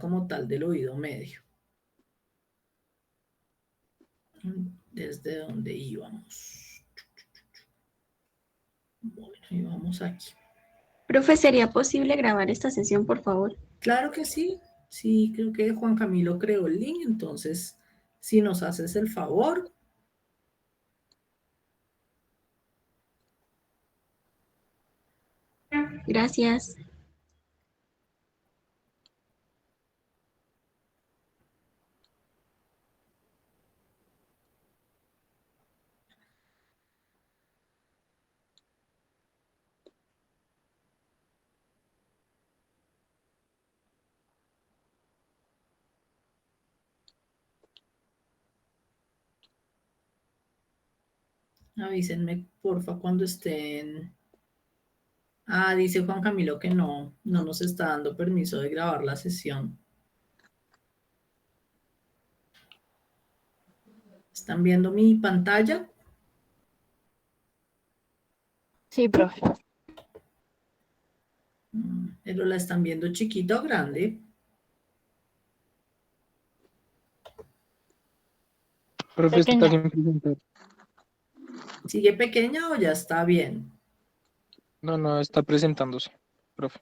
como tal del oído medio. Desde donde íbamos. Bueno, íbamos aquí. Profe, ¿sería posible grabar esta sesión, por favor? Claro que sí. Sí, creo que Juan Camilo creó el link, entonces, si nos haces el favor. Gracias. Avísenme, porfa, cuando estén. Dice Juan Camilo que no nos está dando permiso de grabar la sesión. ¿Están viendo mi pantalla? Sí, profe. Pero la están viendo chiquita o grande. Profe, está Pequeña. sin presentar. ¿Sigue pequeña o ya está bien? No, está presentándose, profe.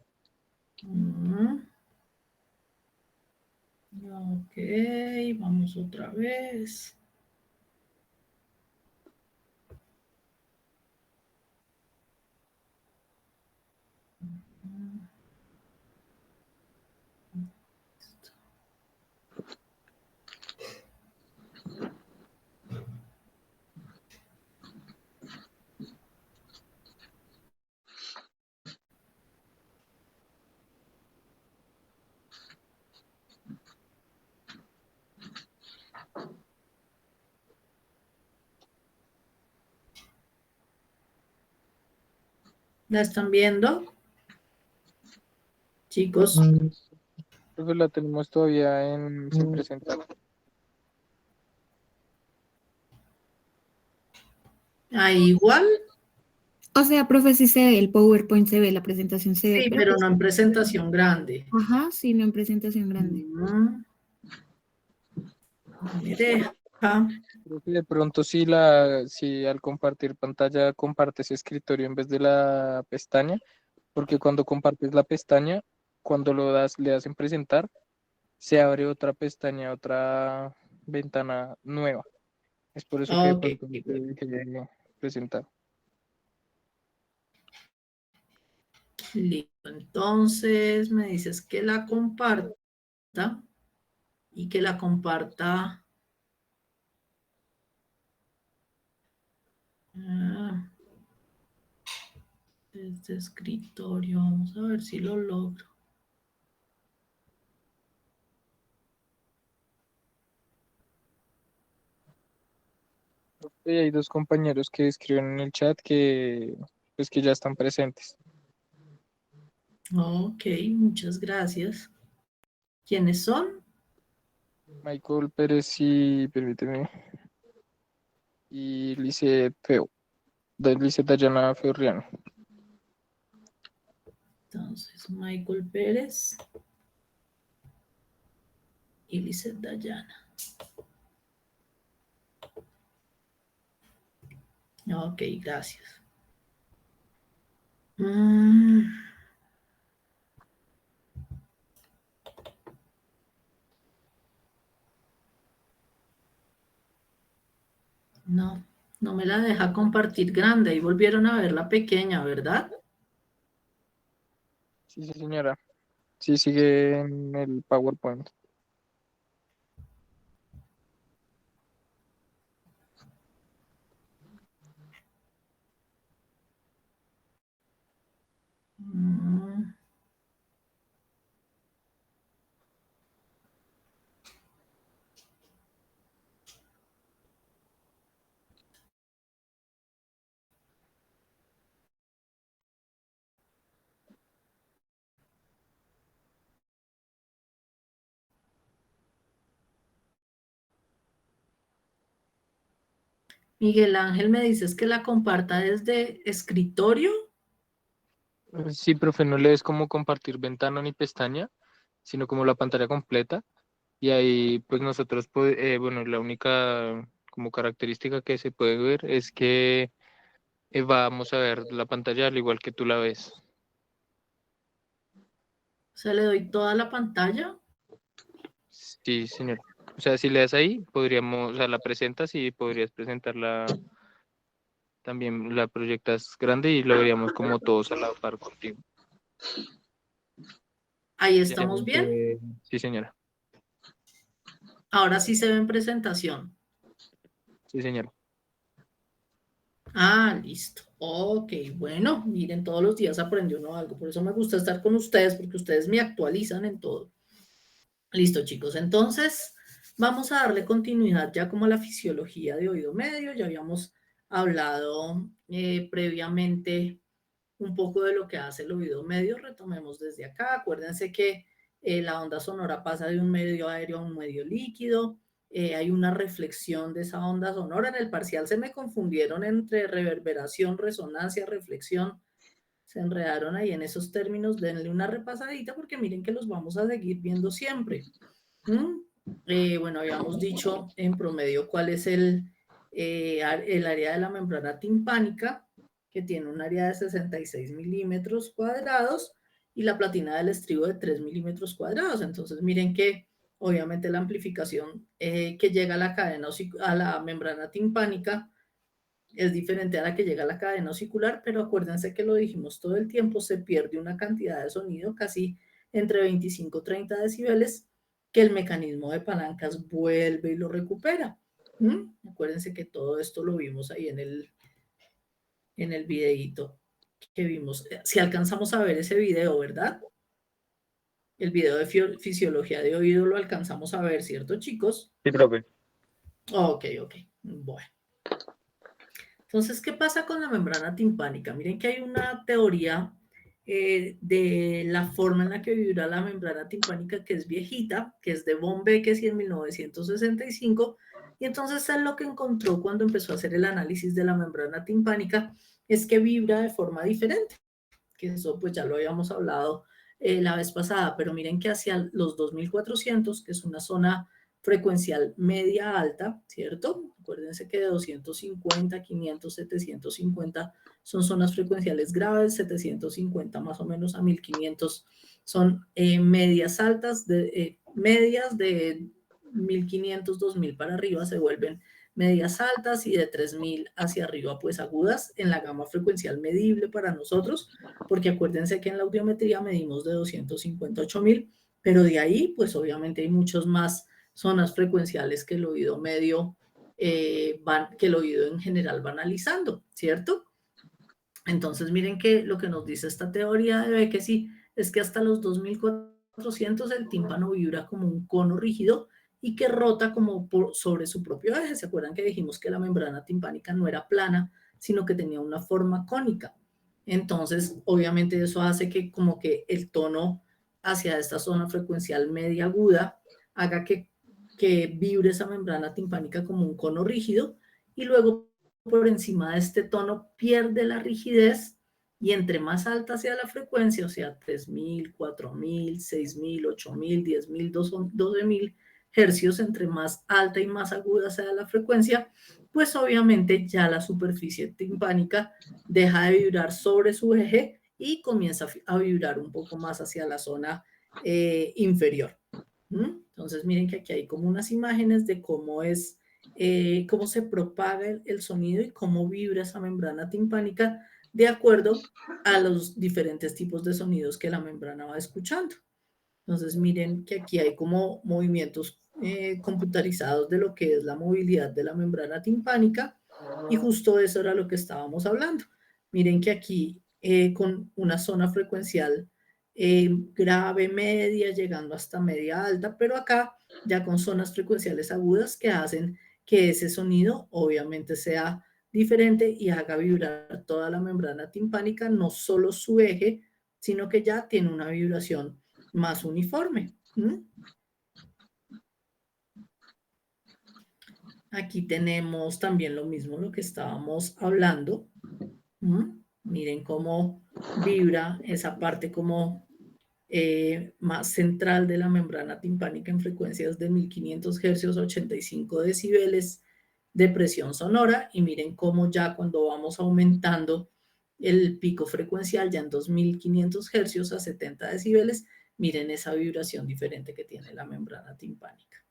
Ok, vamos otra vez. ¿La están viendo? Chicos. Profe, la tenemos todavía sin presentar. Ahí igual. O sea, profe, sí se ve, el PowerPoint se ve, la presentación se ve, Sí, pero pero pues, no en presentación grande. ajá, sí, no en presentación grande. No me deja. Profe, de pronto si al compartir pantalla compartes escritorio en vez de la pestaña, porque cuando compartes la pestaña, cuando le das en presentar, se abre otra pestaña, otra ventana nueva. Es por eso que de Ok. pronto no te dejé presentar. Listo. Entonces me dices que la comparta y que la comparta. Desde escritorio. Vamos a ver si lo logro. Y hay dos compañeros que escriben en el chat pues que ya están presentes. Ok, muchas gracias. ¿Quiénes son? Michael Pérez y, permíteme, y Lice Feo, Lice Dayana Feurriano. Entonces, Michael Pérez y Lizeth Dayana. Ok, gracias. No me la deja compartir grande y volvieron a ver la pequeña, ¿verdad? Sí, señora. Sí, sigue en el PowerPoint. Mm, Miguel Ángel, ¿me dices que la comparta desde escritorio? Sí, profe, no le es como compartir ventana ni pestaña. sino como la pantalla completa. Y ahí pues nosotros, bueno, la única como característica que se puede ver es que vamos a ver la pantalla al igual que tú la ves. Se le doy toda la pantalla. Sí, señor. O sea, si le das ahí, podríamos, o sea, la presentas y podrías presentarla también, la proyectas grande y lo veríamos como todos a la par contigo. Ahí Ya, estamos bien. sí, señora. Ahora sí se ve en presentación. Sí, señora. Ah, listo. Ok, bueno, miren, todos los días aprende uno algo. Por eso me gusta estar con ustedes, porque ustedes me actualizan en todo. Listo, chicos. Entonces, vamos a darle continuidad ya como a la fisiología de oído medio. Ya habíamos hablado previamente un poco de lo que hace el oído medio. Retomemos desde acá. Acuérdense que la onda sonora pasa de un medio aéreo a un medio líquido. Hay una reflexión de esa onda sonora. En el parcial se me confundieron entre reverberación, resonancia, reflexión. Se enredaron ahí en esos términos. Denle una repasadita porque miren que los vamos a seguir viendo siempre. Bueno, habíamos dicho en promedio cuál es el área de la membrana timpánica, que tiene un área de 66 milímetros cuadrados y la platina del estribo de 3 milímetros cuadrados. Entonces, miren que obviamente la amplificación que llega a la cadena, a la membrana timpánica, es diferente a la que llega a la cadena osicular, pero acuérdense que lo dijimos todo el tiempo, se pierde una cantidad de sonido casi entre 25 y 30 decibeles que el mecanismo de palancas vuelve y lo recupera. Acuérdense que todo esto lo vimos ahí en el videíto que vimos. Si alcanzamos a ver ese video, ¿verdad? El video de fisiología de oído lo alcanzamos a ver, ¿cierto, chicos? Sí, profe. Ok. Bueno. Entonces, ¿qué pasa con la membrana timpánica? Miren que hay una teoría de la forma en la que vibra la membrana timpánica que es viejita, que es de von Beckes y en 1965, y entonces él lo que encontró cuando empezó a hacer el análisis de la membrana timpánica es que vibra de forma diferente, que eso pues ya lo habíamos hablado la vez pasada, pero miren que hacia los 2400, que es una zona frecuencial media alta, ¿cierto? Acuérdense que de 250, 500, 750 son zonas frecuenciales graves, 750 más o menos a 1500 son medias altas, medias de 1500, 2000 para arriba se vuelven medias altas y de 3000 hacia arriba pues agudas en la gama frecuencial medible para nosotros, porque acuérdense que en la audiometría medimos de 250 a 8000, pero de ahí pues obviamente hay muchos más zonas frecuenciales que el oído medio que el oído en general va analizando, ¿cierto? Entonces miren que lo que nos dice esta teoría de Beckes es que hasta los 2400 el tímpano vibra como un cono rígido y que rota como sobre su propio eje. ¿Se acuerdan que dijimos que la membrana timpánica no era plana, sino que tenía una forma cónica? Entonces, obviamente eso hace que como que el tono hacia esta zona frecuencial media aguda haga que vibre esa membrana timpánica como un cono rígido y luego por encima de este tono pierde la rigidez y entre más alta sea la frecuencia, o sea, 3000, 4000, 6000, 8000, 10000, 12000 hercios, entre más alta y más aguda sea la frecuencia, pues obviamente ya la superficie timpánica deja de vibrar sobre su eje y comienza a vibrar un poco más hacia la zona inferior. Entonces miren que aquí hay como unas imágenes de cómo es, cómo se propaga el sonido y cómo vibra esa membrana timpánica de acuerdo a los diferentes tipos de sonidos que la membrana va escuchando. Entonces miren que aquí hay como movimientos computarizados de lo que es la movilidad de la membrana timpánica y justo eso era lo que estábamos hablando. Miren que aquí con una zona frecuencial grave, media, llegando hasta media alta, pero acá ya con zonas frecuenciales agudas que hacen que ese sonido obviamente sea diferente y haga vibrar toda la membrana timpánica, no solo su eje, sino que ya tiene una vibración más uniforme. Aquí tenemos también lo mismo, lo que estábamos hablando. Miren cómo vibra esa parte como más central de la membrana timpánica en frecuencias de 1500 Hz, 85 decibeles de presión sonora, y miren cómo ya cuando vamos aumentando el pico frecuencial ya en 2500 Hz a 70 decibeles, miren esa vibración diferente que tiene la membrana timpánica.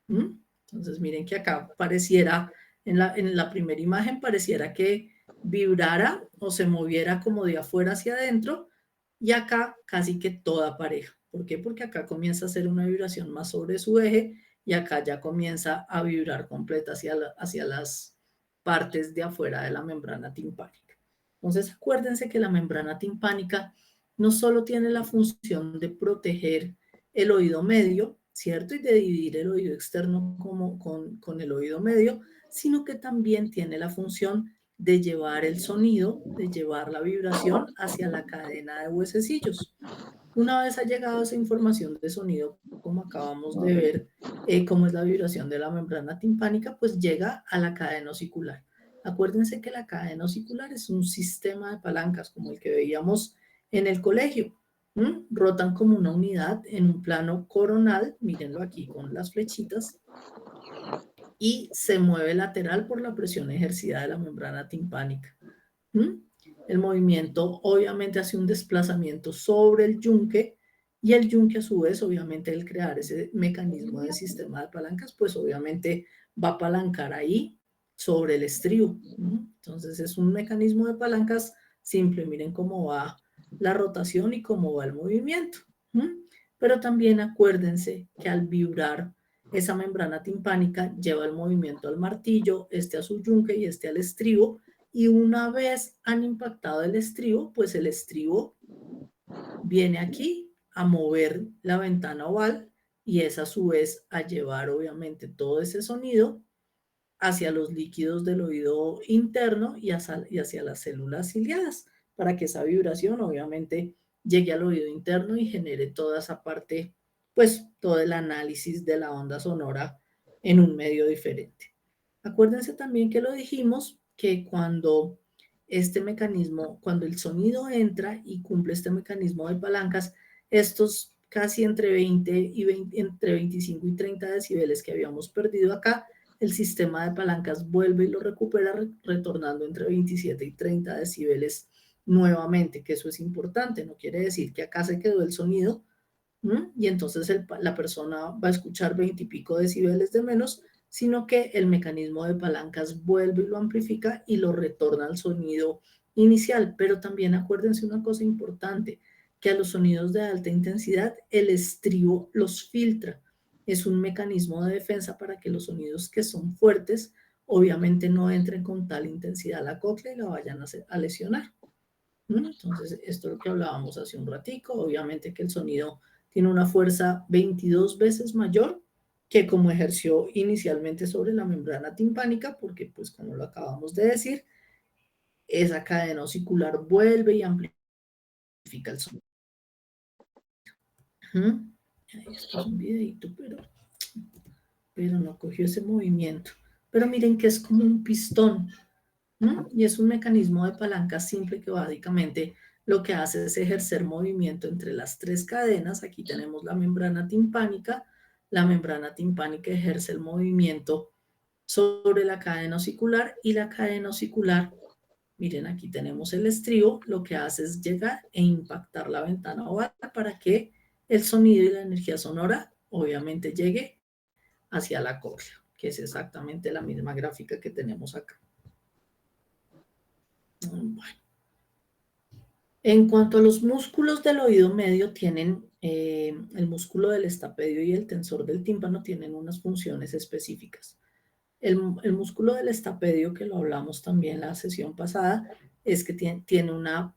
Entonces miren que acá pareciera, en la primera imagen pareciera que vibrara o se moviera como de afuera hacia adentro, y acá casi que toda pareja. ¿Por qué? Porque acá comienza a hacer una vibración más sobre su eje y acá ya comienza a vibrar completa hacia las partes de afuera de la membrana timpánica. Entonces acuérdense que la membrana timpánica no solo tiene la función de proteger el oído medio, ¿cierto? Y de dividir el oído externo con el oído medio, sino que también tiene la función de llevar el sonido, de llevar la vibración hacia la cadena de huesecillos. Una vez ha llegado esa información de sonido, como acabamos de ver, cómo es la vibración de la membrana timpánica, pues llega a la cadena osicular. Acuérdense que la cadena osicular es un sistema de palancas como el que veíamos en el colegio. Rotan como una unidad en un plano coronal, mírenlo aquí con las flechitas, y se mueve lateral por la presión ejercida de la membrana timpánica. El movimiento obviamente hace un desplazamiento sobre el yunque, y el yunque a su vez, obviamente, al crear ese mecanismo de sistema de palancas, pues obviamente va a apalancar ahí sobre el estribo. Entonces es un mecanismo de palancas simple. Miren cómo va la rotación y cómo va el movimiento. Pero también acuérdense que al vibrar esa membrana timpánica lleva el movimiento al martillo, este a su yunque y este al estribo, y una vez han impactado el estribo, pues el estribo viene aquí a mover la ventana oval, y es a su vez a llevar obviamente todo ese sonido hacia los líquidos del oído interno y hacia las células ciliadas, para que esa vibración obviamente llegue al oído interno y genere toda esa parte, pues todo el análisis de la onda sonora en un medio diferente. Acuérdense también que lo dijimos, que cuando este mecanismo, cuando el sonido entra y cumple este mecanismo de palancas, estos casi entre 25 y 30 decibeles que habíamos perdido acá, el sistema de palancas vuelve y lo recupera, retornando entre 27 y 30 decibeles nuevamente, que eso es importante. No quiere decir que acá se quedó el sonido, y entonces la persona va a escuchar 20 y pico decibeles de menos, sino que el mecanismo de palancas vuelve y lo amplifica y lo retorna al sonido inicial. Pero también acuérdense una cosa importante, que a los sonidos de alta intensidad el estribo los filtra. Es un mecanismo de defensa para que los sonidos que son fuertes obviamente no entren con tal intensidad a la cóclea y la vayan a lesionar. Entonces, esto es lo que hablábamos hace un ratico. Obviamente que el sonido tiene una fuerza 22 veces mayor que como ejerció inicialmente sobre la membrana timpánica, porque pues como lo acabamos de decir, esa cadena osicular vuelve y amplifica el sonido. Esto es un videito, pero no cogió ese movimiento. Pero miren que es como un pistón, y es un mecanismo de palanca simple que básicamente lo que hace es ejercer movimiento entre las tres cadenas. Aquí tenemos la membrana timpánica ejerce el movimiento sobre la cadena osicular, y la cadena osicular, miren aquí tenemos el estribo, lo que hace es llegar e impactar la ventana oval para que el sonido y la energía sonora obviamente llegue hacia la cóclea, que es exactamente la misma gráfica que tenemos acá. Bueno. En cuanto a los músculos del oído medio, tienen el músculo del estapedio y el tensor del tímpano tienen unas funciones específicas. El músculo del estapedio, que lo hablamos también la sesión pasada, es que tiene una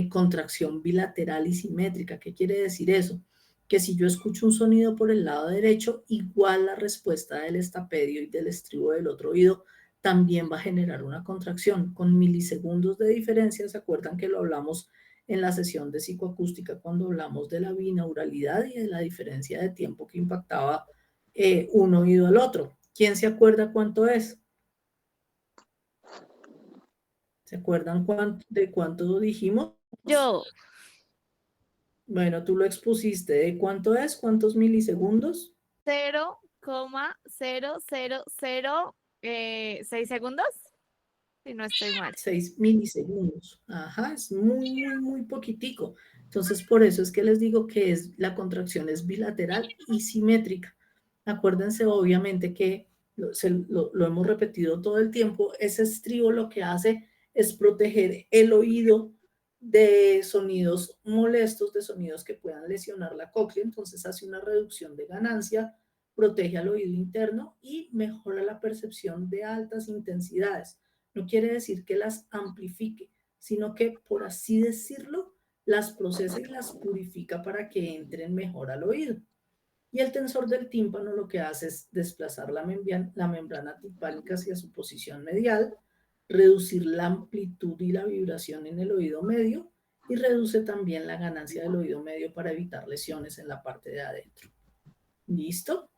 contracción bilateral y simétrica. ¿Qué quiere decir eso? Que si yo escucho un sonido por el lado derecho, igual la respuesta del estapedio y del estribo del otro oído también va a generar una contracción con milisegundos de diferencia. ¿Se acuerdan que lo hablamos en la sesión de psicoacústica cuando hablamos de la binauralidad y de la diferencia de tiempo que impactaba un oído al otro? ¿Quién se acuerda cuánto es? ¿Se acuerdan de cuánto dijimos? Yo. Bueno, tú lo expusiste. ¿De cuánto es? ¿Cuántos milisegundos? 0,0006 segundos, si no estoy mal. 6 milisegundos. Ajá, es muy, muy, muy poquitico. Entonces, por eso es que les digo que la contracción es bilateral y simétrica. Acuérdense, obviamente, que lo hemos repetido todo el tiempo. Ese estribo lo que hace es proteger el oído de sonidos molestos, de sonidos que puedan lesionar la cóclea. Entonces, hace una reducción de ganancia, protege al oído interno y mejora la percepción de altas intensidades. No quiere decir que las amplifique, sino que, por así decirlo, las procesa y las purifica para que entren mejor al oído. Y el tensor del tímpano lo que hace es desplazar la membrana timpánica hacia su posición medial, reducir la amplitud y la vibración en el oído medio y reduce también la ganancia del oído medio para evitar lesiones en la parte de adentro. ¿Listo?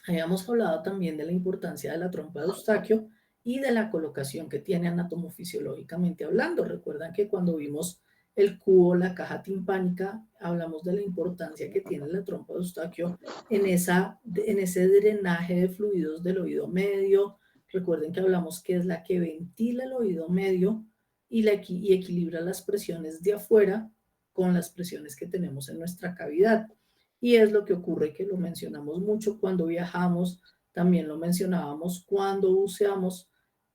Habíamos hablado también de la importancia de la trompa de Eustaquio y de la colocación que tiene anatomofisiológicamente hablando. Recuerdan que cuando vimos el cubo, la caja timpánica, hablamos de la importancia que tiene la trompa de Eustaquio en ese drenaje de fluidos del oído medio. Recuerden que hablamos que es la que ventila el oído medio y equilibra las presiones de afuera con las presiones que tenemos en nuestra cavidad. Y es lo que ocurre, que lo mencionamos mucho cuando viajamos, también lo mencionábamos cuando buceamos,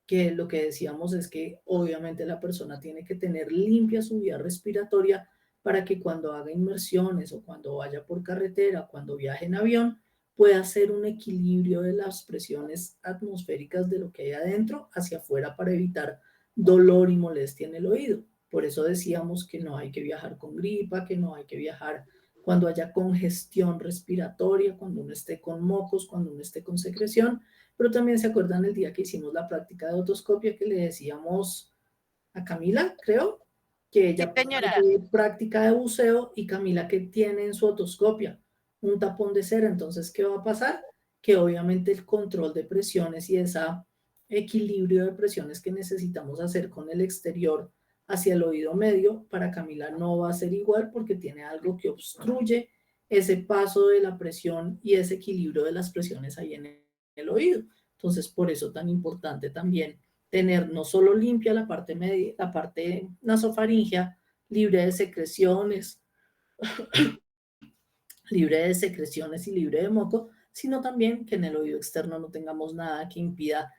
que lo que decíamos es que obviamente la persona tiene que tener limpia su vía respiratoria para que cuando haga inmersiones o cuando vaya por carretera, cuando viaje en avión, pueda hacer un equilibrio de las presiones atmosféricas de lo que hay adentro hacia afuera para evitar dolor y molestia en el oído. Por eso decíamos que no hay que viajar con gripa, que no hay que viajar cuando haya congestión respiratoria, cuando uno esté con mocos, cuando uno esté con secreción. Pero también se acuerdan el día que hicimos la práctica de otoscopia que le decíamos a Camila, creo, que ella señora. práctica de buceo y Camila que tiene en su otoscopia un tapón de cera. Entonces, ¿qué va a pasar? Que obviamente el control de presiones y ese equilibrio de presiones que necesitamos hacer con el exterior hacia el oído medio, para Camila no va a ser igual porque tiene algo que obstruye ese paso de la presión y ese equilibrio de las presiones ahí en el oído. Entonces, por eso tan importante también tener no solo limpia la parte media, la parte nasofaringea, libre de secreciones, libre de secreciones y libre de moco, sino también que en el oído externo no tengamos nada que impida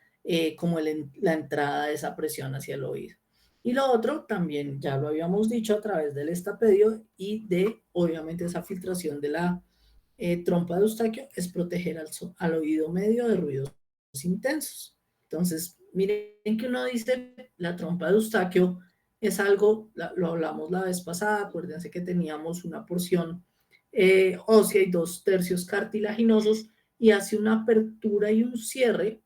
como la entrada de esa presión hacia el oído. Y lo otro, también ya lo habíamos dicho a través del estapedio y de, obviamente, esa filtración de la trompa de Eustaquio, es proteger al oído medio de ruidos intensos. Entonces, miren que uno dice, la trompa de Eustaquio es algo, lo hablamos la vez pasada, acuérdense que teníamos una porción ósea y 2/3 cartilaginosos, y hace una apertura y un cierre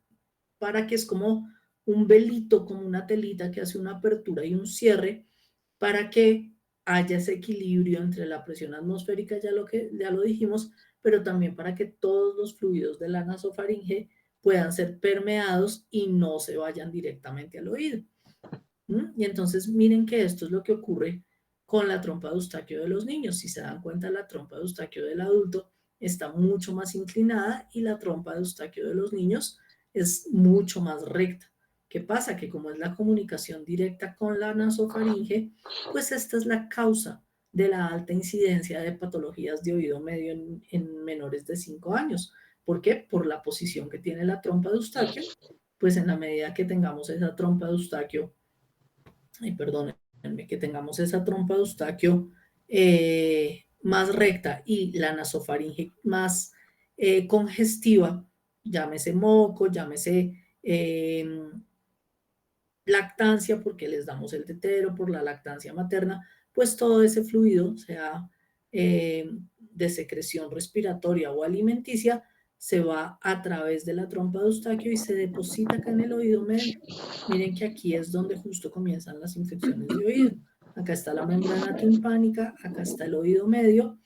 para que es como un velito, como una telita que hace una apertura y un cierre para que haya ese equilibrio entre la presión atmosférica, ya lo dijimos, pero también para que todos los fluidos de la nasofaringe puedan ser permeados y no se vayan directamente al oído. Y entonces miren que esto es lo que ocurre con la trompa de Eustaquio de los niños. Si se dan cuenta, la trompa de Eustaquio del adulto está mucho más inclinada y la trompa de Eustaquio de los niños es mucho más recta. ¿Qué pasa? Que como es la comunicación directa con la nasofaringe, pues esta es la causa de la alta incidencia de patologías de oído medio en menores de 5 años. ¿Por qué? Por la posición que tiene la trompa de Eustaquio. Pues en la medida que tengamos esa trompa de Eustaquio, perdónenme, que tengamos esa trompa de Eustaquio más recta y la nasofaringe más congestiva, llámese moco, llámese lactancia, porque les damos el tetero, por la lactancia materna, pues todo ese fluido, sea de secreción respiratoria o alimenticia, se va a través de la trompa de Eustaquio y se deposita acá en el oído medio. Miren que aquí es donde justo comienzan las infecciones de oído. Acá está la membrana timpánica, acá está el oído medio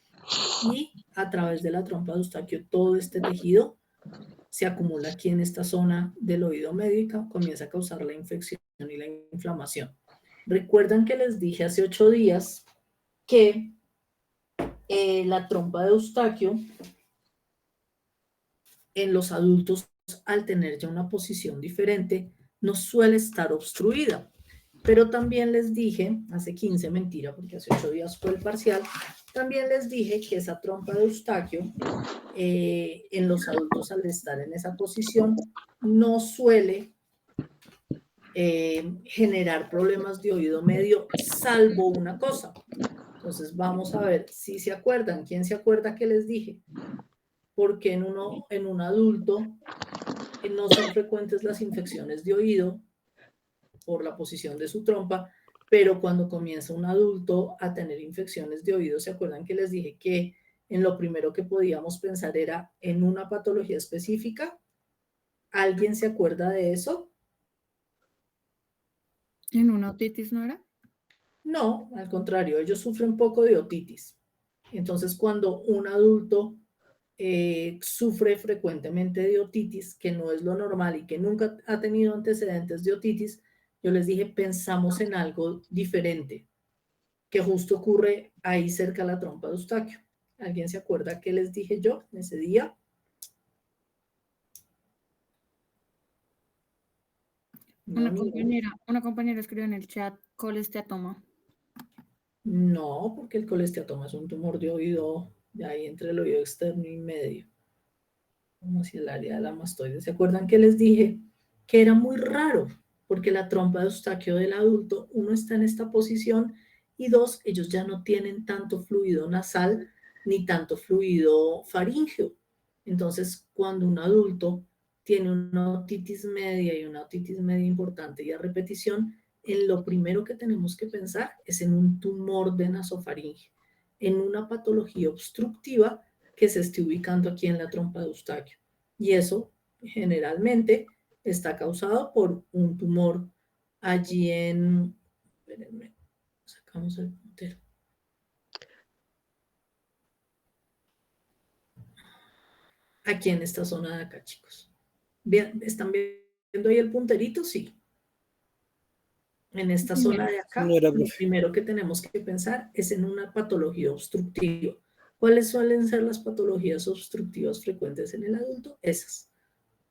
y a través de la trompa de Eustaquio todo este tejido se acumula aquí en esta zona del oído medio y comienza a causar la infección y la inflamación. Recuerdan que les dije hace 8 días que la trompa de Eustaquio en los adultos, al tener ya una posición diferente, no suele estar obstruida. Pero también les dije, hace 15, mentira, porque hace 8 días fue el parcial, también les dije que esa trompa de Eustaquio en los adultos, al estar en esa posición, no suele generar problemas de oído medio, salvo una cosa. Entonces vamos a ver si se acuerdan. ¿Quién se acuerda que les dije? Porque en un adulto no son frecuentes las infecciones de oído por la posición de su trompa, pero cuando comienza un adulto a tener infecciones de oído, ¿se acuerdan que les dije que en lo primero que podíamos pensar era en una patología específica? ¿Alguien se acuerda de eso? ¿En una otitis no era? No, al contrario, ellos sufren poco de otitis. Entonces, cuando un adulto sufre frecuentemente de otitis, que no es lo normal y que nunca ha tenido antecedentes de otitis, yo les dije, pensamos en algo diferente, que justo ocurre ahí cerca de la trompa de Eustaquio. ¿Alguien se acuerda qué les dije yo en ese día? No, Una compañera escribió en el chat colesteatoma. no, porque el colesteatoma es un tumor de oído, de ahí entre el oído externo y medio, como hacia el área de la mastoide. ¿Se acuerdan que les dije que era muy raro? Porque la trompa de Eustaquio del adulto, uno está en esta posición y dos, ellos ya no tienen tanto fluido nasal ni tanto fluido faríngeo. Entonces, cuando un adulto tiene una otitis media y una otitis media importante y a repetición, en lo primero que tenemos que pensar es en un tumor de nasofaringe, en una patología obstructiva que se esté ubicando aquí en la trompa de Eustaquio. Y eso generalmente está causado por un tumor allí en... Espérenme, sacamos el puntero. Aquí en esta zona de acá, chicos. Bien, ¿están viendo ahí el punterito? Sí. En esta zona de acá, Señora lo profe. primero que tenemos que pensar es en una patología obstructiva. ¿Cuáles suelen ser las patologías obstructivas frecuentes en el adulto? Esas.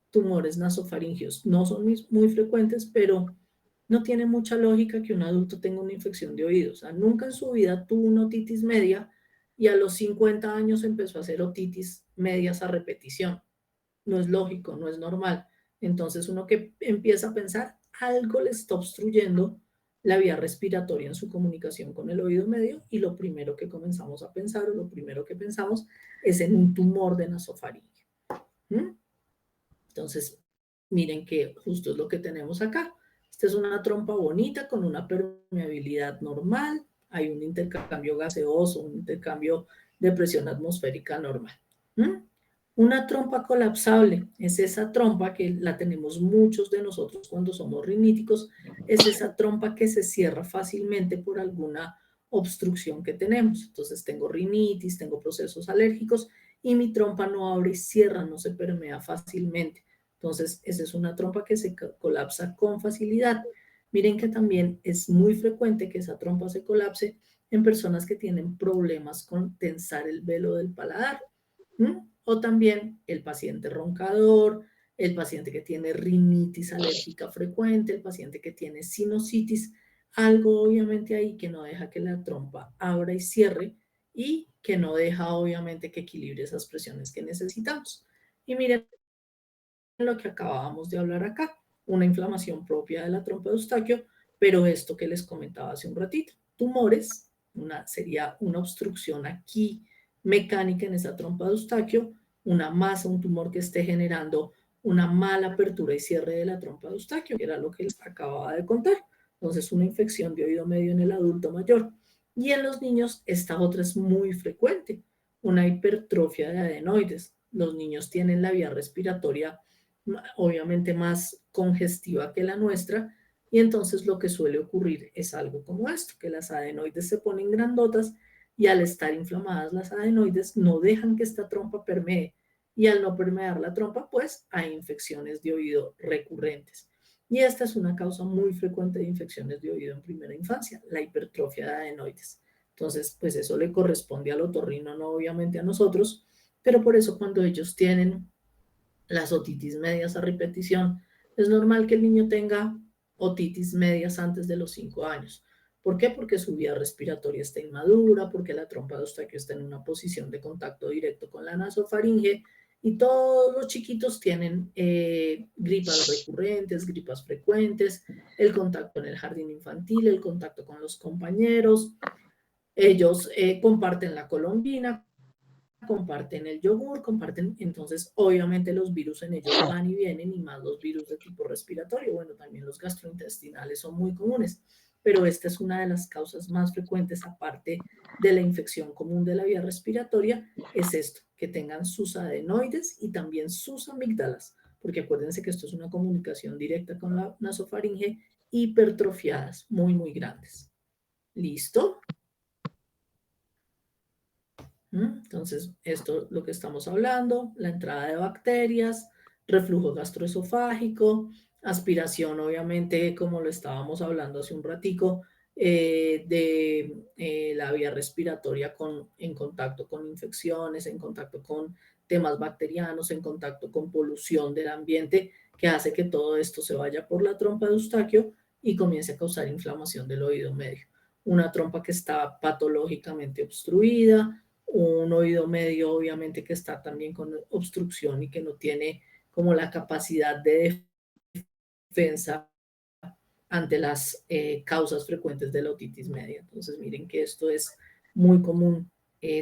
Tumores nasofaringeos. No son muy frecuentes, pero no tiene mucha lógica que un adulto tenga una infección de oídos. O sea, nunca en su vida tuvo una otitis media y a los 50 años empezó a hacer otitis medias a repetición. No es lógico, no es normal. Entonces uno que empieza a pensar, algo le está obstruyendo la vía respiratoria en su comunicación con el oído medio y lo primero que comenzamos a pensar o lo primero que pensamos es en un tumor de nasofaringe. ¿Mm? Entonces, miren que justo es lo que tenemos acá. Esta es una trompa bonita con una permeabilidad normal. Hay un intercambio gaseoso, un intercambio de presión atmosférica normal. ¿Mm? Una trompa colapsable es esa trompa que la tenemos muchos de nosotros cuando somos riníticos. Es esa trompa que se cierra fácilmente por alguna obstrucción que tenemos. Entonces tengo rinitis, tengo procesos alérgicos y mi trompa no abre y cierra, no se permea fácilmente. Entonces, esa es una trompa que se colapsa con facilidad. Miren que también es muy frecuente que esa trompa se colapse en personas que tienen problemas con tensar el velo del paladar. O también el paciente roncador, el paciente que tiene rinitis alérgica frecuente, el paciente que tiene sinusitis, algo obviamente ahí que no deja que la trompa abra y cierre y que no deja obviamente que equilibre esas presiones que necesitamos. Y miren lo que acabábamos de hablar acá, una inflamación propia de la trompa de Eustaquio, pero esto que les comentaba hace un ratito, tumores, sería una obstrucción aquí mecánica en esa trompa de Eustaquio, una masa, un tumor que esté generando una mala apertura y cierre de la trompa de Eustaquio, que era lo que les acababa de contar. Entonces, una infección de oído medio en el adulto mayor. Y en los niños, esta otra es muy frecuente, una hipertrofia de adenoides. Los niños tienen la vía respiratoria obviamente más congestiva que la nuestra, y entonces lo que suele ocurrir es algo como esto, que las adenoides se ponen grandotas y al estar inflamadas las adenoides no dejan que esta trompa permee, y al no permear la trompa, pues hay infecciones de oído recurrentes. Y esta es una causa muy frecuente de infecciones de oído en primera infancia, la hipertrofia de adenoides. Entonces, pues eso le corresponde al otorrino, no obviamente a nosotros, pero por eso cuando ellos tienen las otitis medias a repetición, es normal que el niño tenga otitis medias antes de los 5 años. ¿Por qué? Porque su vía respiratoria está inmadura, porque la trompa de Eustaquio está en una posición de contacto directo con la nasofaringe y todos los chiquitos tienen gripas recurrentes, gripas frecuentes, el contacto en el jardín infantil, el contacto con los compañeros. Ellos comparten la colombina, comparten el yogur, comparten, entonces obviamente los virus en ellos van y vienen y más los virus de tipo respiratorio, bueno, también los gastrointestinales son muy comunes, pero esta es una de las causas más frecuentes aparte de la infección común de la vía respiratoria, es esto, que tengan sus adenoides y también sus amígdalas, porque acuérdense que esto es una comunicación directa con la nasofaringe hipertrofiadas, muy, muy grandes. ¿Listo? Entonces, esto es lo que estamos hablando, la entrada de bacterias, reflujo gastroesofágico, aspiración, obviamente, como lo estábamos hablando hace un ratico, de la vía respiratoria en contacto con infecciones, en contacto con temas bacterianos, en contacto con polución del ambiente, que hace que todo esto se vaya por la trompa de Eustaquio y comience a causar inflamación del oído medio. Una trompa que está patológicamente obstruida, un oído medio obviamente que está también con obstrucción y que no tiene como la capacidad de defensa ante las causas frecuentes de la otitis media. Entonces miren que esto es muy común,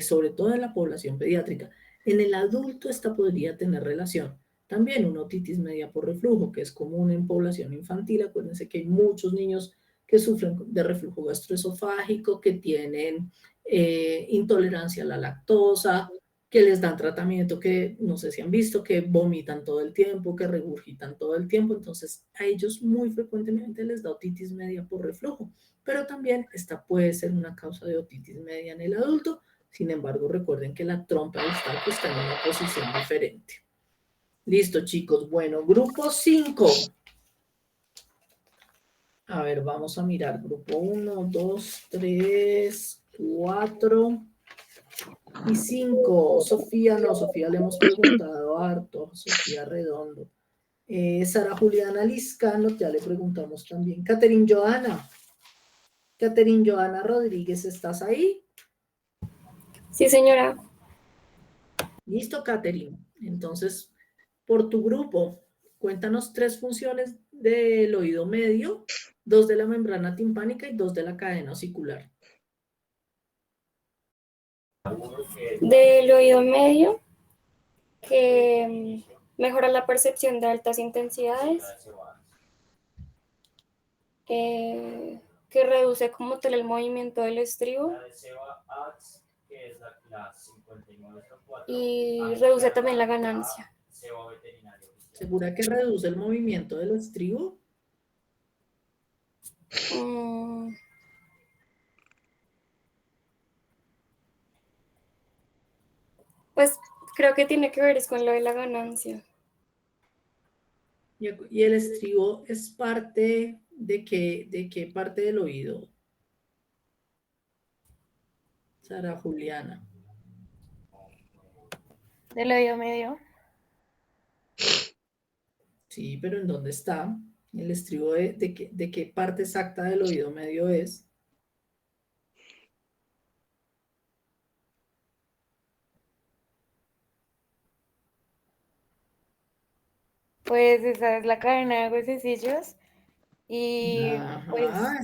sobre todo en la población pediátrica. En el adulto esta podría tener relación. También una otitis media por reflujo, que es común en población infantil. Acuérdense que hay muchos niños que sufren de reflujo gastroesofágico, que tienen intolerancia a la lactosa, que les dan tratamiento que no sé si han visto, que vomitan todo el tiempo, que regurgitan todo el tiempo. Entonces a ellos muy frecuentemente les da otitis media por reflujo, pero también esta puede ser una causa de otitis media en el adulto. Sin embargo, recuerden que la trompa de Eustaquio está en una posición diferente. Listo, chicos. Bueno, grupo 5. A ver, vamos a mirar. Grupo 1, 2, 3, 4 y 5. Sofía, no, Sofía le hemos preguntado harto. Sofía Redondo. Sara Juliana Liscano, ya le preguntamos también. Catherine Joana. Catherine Joana Rodríguez, ¿estás ahí? Sí, señora. Listo, Catherine. Entonces, por tu grupo, cuéntanos 3 funciones del oído medio, 2 de la membrana timpánica y 2 de la cadena osicular. Del oído medio, que mejora la percepción de altas intensidades, que reduce como tal el movimiento del estribo y reduce también la ganancia. ¿Segura que reduce el movimiento del estribo? Pues creo que tiene que ver es con lo de la ganancia. ¿Y el estribo es parte de qué parte del oído? Sara Juliana. Del oído medio. Sí, pero ¿en dónde está? El estribo de qué parte exacta del oído medio es. Pues esa es la cadena de huesecillos. Y pues, Ajá.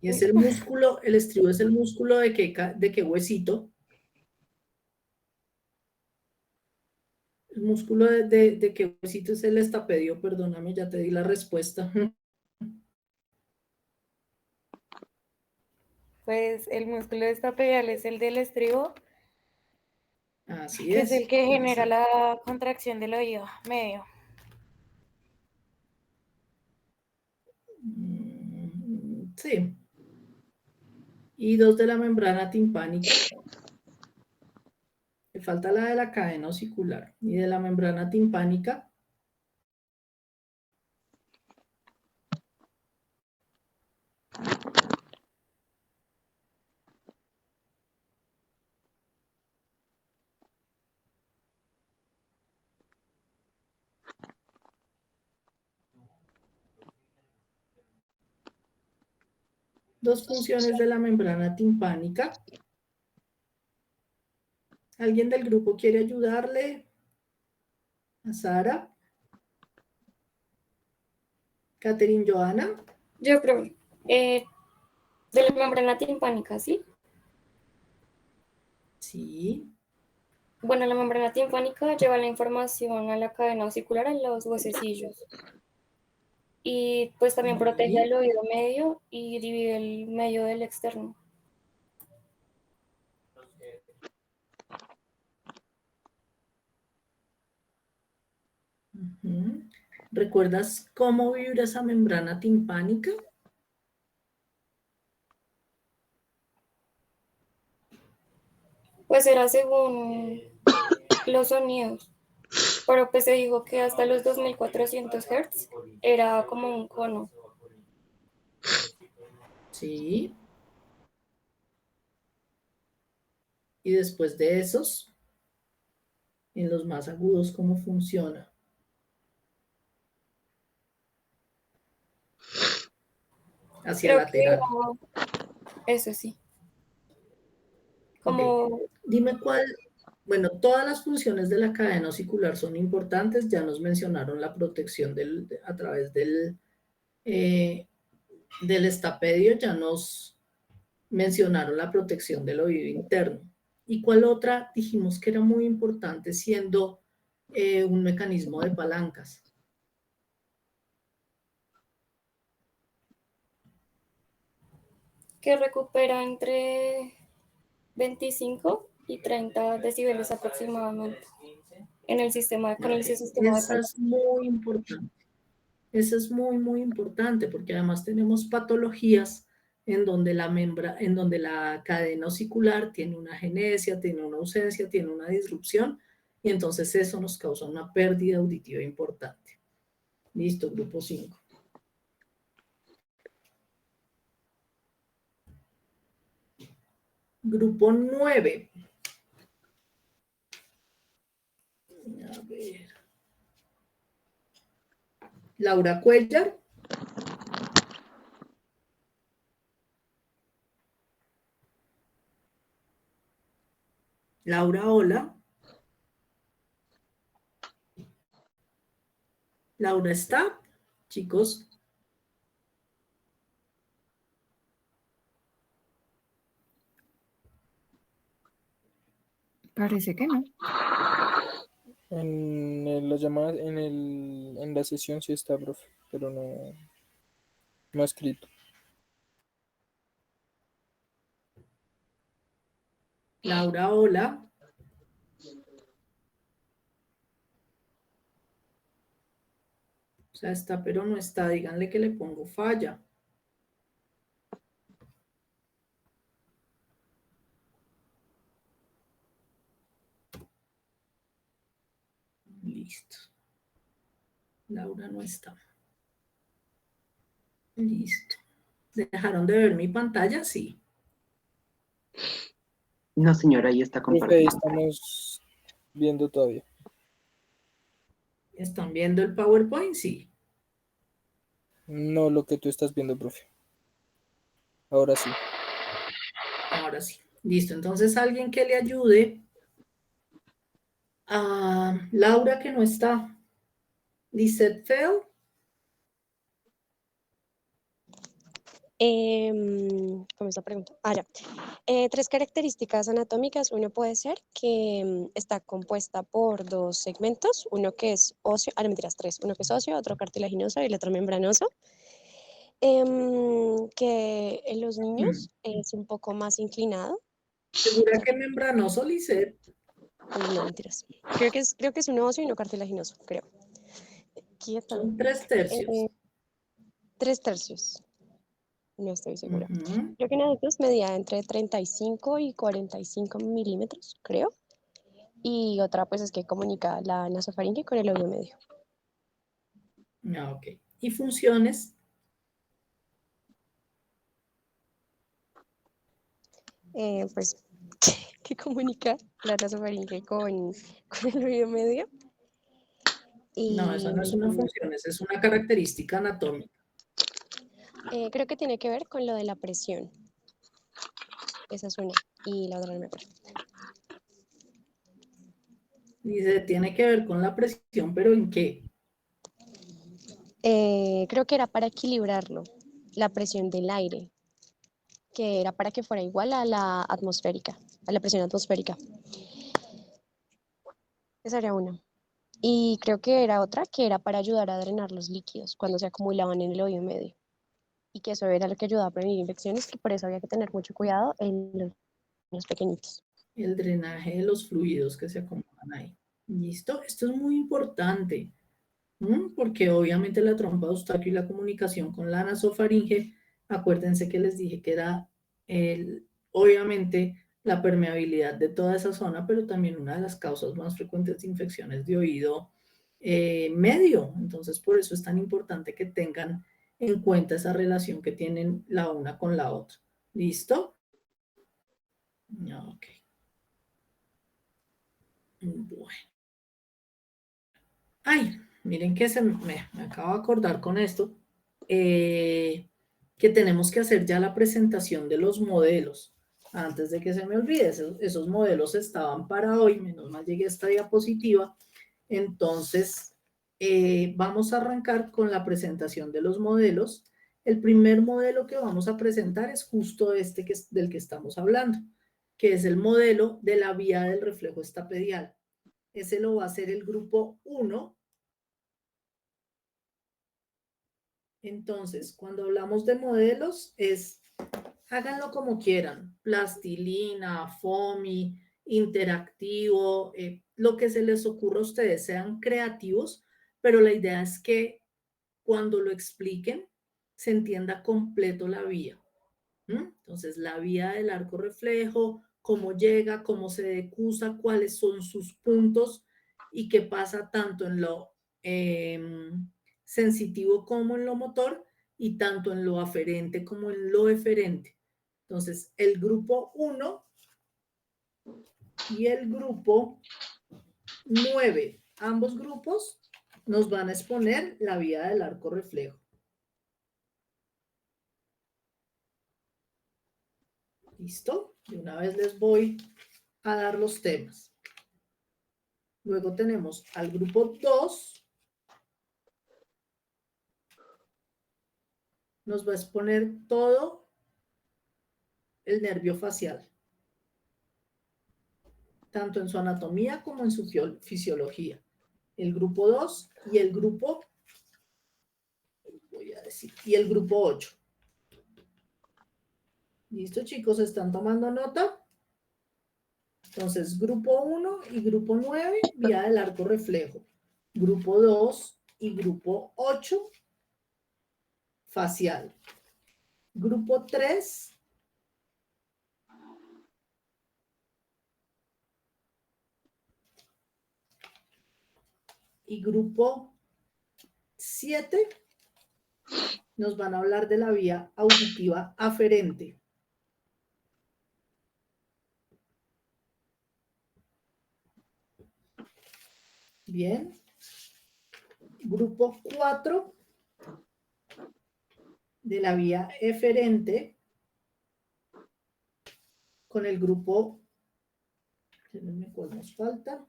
Y es el músculo, el estribo es el músculo de qué huesito. El músculo de qué huesito es el estapedio, perdóname, ya te di la respuesta. pues el músculo estapedial es el del estribo, Así que es el es. que genera la contracción del oído medio. Sí. Y 2 de la membrana timpánica. Le falta la de la cadena osicular. Y de la membrana timpánica. 2 funciones de la membrana timpánica. ¿Alguien del grupo quiere ayudarle? ¿A Sara? ¿Catherine, Joana? Yo creo, de la membrana timpánica, ¿sí? Sí. Bueno, la membrana timpánica lleva la información a la cadena auricular, a los huesecillos. Y pues también protege Sí. el oído medio y divide el medio del externo. Ujú. ¿Recuerdas cómo vibra esa membrana timpánica? Pues era según los sonidos, pero pues se dijo que hasta los 2400 Hz era como un cono. Sí. Y después de esos, en los más agudos, ¿cómo funciona? Hacia Creo que lateral. eso sí. Ok. Como Dime cuál. Bueno, todas las funciones de la cadena auricular son importantes. Ya nos mencionaron la protección a través del estapedio, ya nos mencionaron la protección del oído interno. ¿Y cuál otra dijimos que era muy importante siendo un mecanismo de palancas? que recupera entre 25 y 30 decibeles aproximadamente en el sistema, con el Okay. sistema de Esa palanca. es muy importante. Esa es muy, muy importante porque además tenemos patologías en donde la cadena auricular tiene una agenesia, tiene una ausencia, tiene una disrupción y entonces eso nos causa una pérdida auditiva importante. Listo, grupo 5. Grupo 9. A ver. Laura Cuellar. Laura, hola. Laura está, chicos. Parece que no. La llamada, en la sesión sí está, profe, pero no ha escrito. Laura, hola. O sea, está, pero no está. Díganle que le pongo falla. Listo. Laura no está. Listo. ¿Dejaron de ver mi pantalla? Sí. No, señora, ahí está Profe, ahí compartiendo. estamos viendo todavía. ¿Están viendo el PowerPoint? Sí. No lo que tú estás viendo, profe. Ahora sí. Ahora sí. Listo. Entonces, alguien que le ayude a Laura que no está. Lisette Fell. ¿Cómo es la pregunta? Ya. 3 características anatómicas. Uno puede ser que está compuesta por 2 segmentos, uno que es óseo, no mentiras, 3, uno que es óseo, otro cartilaginoso y el otro membranoso. Que en los niños es un poco más inclinado. ¿Segura que membranoso, Lisette? No, mentiras. Creo que es un óseo y no cartilaginoso, creo. Quieta. Son 3/3. 3/3. No estoy segura. Ujú. Creo que en adultos medía entre 35 y 45 milímetros, creo. Y otra, pues, es que comunica la nasofaringe con el oído medio. Ok. ¿Y funciones? Pues, que comunica la nasofaringe con el oído medio. No, esa no es una Y, función, esa es una característica anatómica. Creo que tiene que ver con lo de la presión. Esa es una. Y la otra no me acuerdo. Dice, tiene que ver con la presión, pero ¿en qué? Creo que era para equilibrarlo, la presión del aire, que era para que fuera igual a la atmosférica, a la presión atmosférica. Esa era una. Y creo que era otra que era para ayudar a drenar los líquidos cuando se acumulaban en el oído medio. Y que eso era lo que ayudaba a prevenir infecciones, que por eso había que tener mucho cuidado en los niños pequeñitos. El drenaje de los fluidos que se acomodan ahí. ¿Listo? Esto es muy importante, porque obviamente la trompa de Eustaquio y la comunicación con la nasofaringe, acuérdense que les dije que era obviamente la permeabilidad de toda esa zona, pero también una de las causas más frecuentes de infecciones de oído medio. Entonces, por eso es tan importante que tengan en cuenta esa relación que tienen la una con la otra. ¿Listo? Ok. Bueno. Ay, miren que me acabo de acordar con esto, que tenemos que hacer ya la presentación de los modelos. Antes de que se me olvide, esos modelos estaban para hoy, menos mal llegué a esta diapositiva. Entonces, vamos a arrancar con la presentación de los modelos. El primer modelo que vamos a presentar es justo este del que estamos hablando, que es el modelo de la vía del reflejo estapedial. Ese lo va a hacer el grupo 1. Entonces, cuando hablamos de modelos, háganlo como quieran, plastilina, foamy, interactivo, lo que se les ocurra a ustedes, sean creativos, pero la idea es que cuando lo expliquen, se entienda completo la vía. Entonces, la vía del arco reflejo, cómo llega, cómo se decusa, cuáles son sus puntos y qué pasa tanto en lo sensitivo como en lo motor y tanto en lo aferente como en lo eferente. Entonces, el grupo 1 y el grupo 9, ambos grupos nos van a exponer la vía del arco reflejo. ¿Listo? De una vez les voy a dar los temas. Luego tenemos al grupo 2. Nos va a exponer todo el nervio facial, tanto en su anatomía como en su fisiología. El grupo 2 y el grupo, y el grupo 8. ¿Listo, chicos? ¿Están tomando nota? Entonces, grupo 1 y grupo 9, vía del arco reflejo. Grupo 2 y grupo 8, facial. Grupo 3, y grupo 7 nos van a hablar de la vía auditiva aferente. Bien. Grupo 4 de la vía eferente con el grupo, ¿cuál nos falta?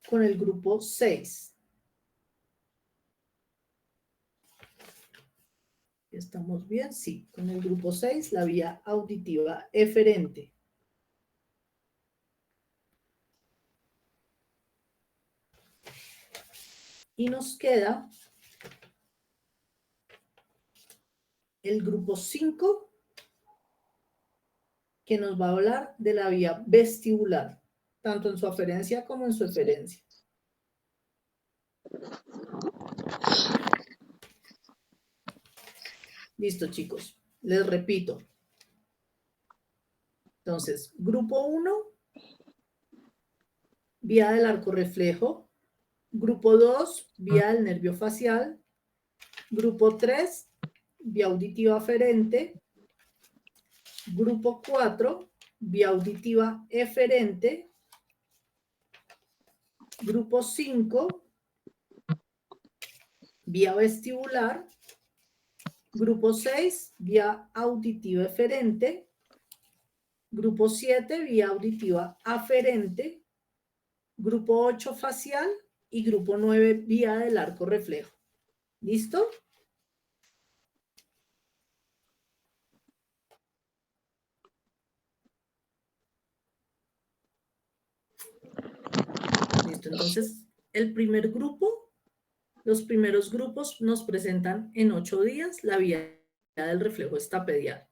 Con el grupo 6. ¿Estamos bien? Sí, con el grupo 6, la vía auditiva eferente. Y nos queda el grupo 5, que nos va a hablar de la vía vestibular, tanto en su aferencia como en su eferencia. Listo, chicos. Les repito. Entonces, grupo 1, vía del arco reflejo. Grupo 2, vía del nervio facial. Grupo 3, vía auditiva aferente. Grupo 4, vía auditiva eferente. Grupo 5, vía vestibular. Grupo 6, vía auditiva eferente. Grupo 7, vía auditiva aferente. Grupo 8, facial. Y grupo 9, vía del arco reflejo. ¿Listo? Listo, entonces el primer grupo, los primeros grupos nos presentan en 8 días la vía del reflejo estapedial,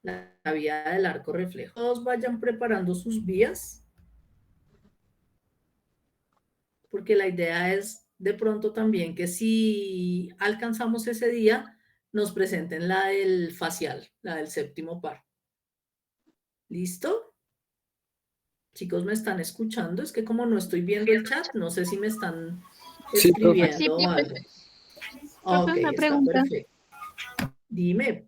la vía del arco reflejo. Todos vayan preparando sus vías, porque la idea es de pronto también que si alcanzamos ese día, nos presenten la del facial, la del séptimo par. ¿Listo? Chicos, ¿me están escuchando? Es que como no estoy viendo el chat, no sé si me están Sí, profe. escribiendo o algo. Ok, Una está pregunta. perfecto. Dime.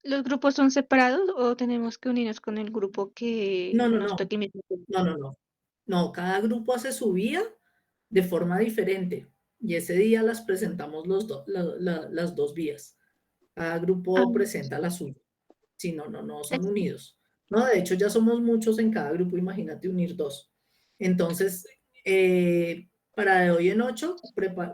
¿Los grupos son separados o tenemos que unirnos con el grupo que No, no, nos no. toque mismo? No. No, cada grupo hace su vía de forma diferente. Y ese día las presentamos las dos vías. Cada grupo Ah, presenta la suya. Sí, no son unidos. No, de hecho ya somos muchos en cada grupo, imagínate unir dos. Entonces, para de hoy en 8,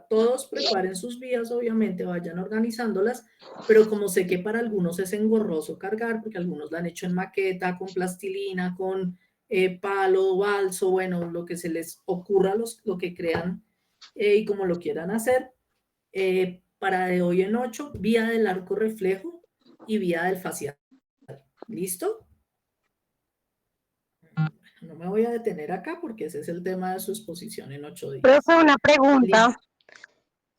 todos preparen sus vías, obviamente vayan organizándolas, pero como sé que para algunos es engorroso cargar, porque algunos la han hecho en maqueta, con plastilina, con palo, balso, bueno, lo que se les ocurra, lo que crean y como lo quieran hacer. Para de hoy en 8, vía del arco reflejo y vía del facial. ¿Listo? No me voy a detener acá porque ese es el tema de su exposición en 8 días. Profe, una pregunta.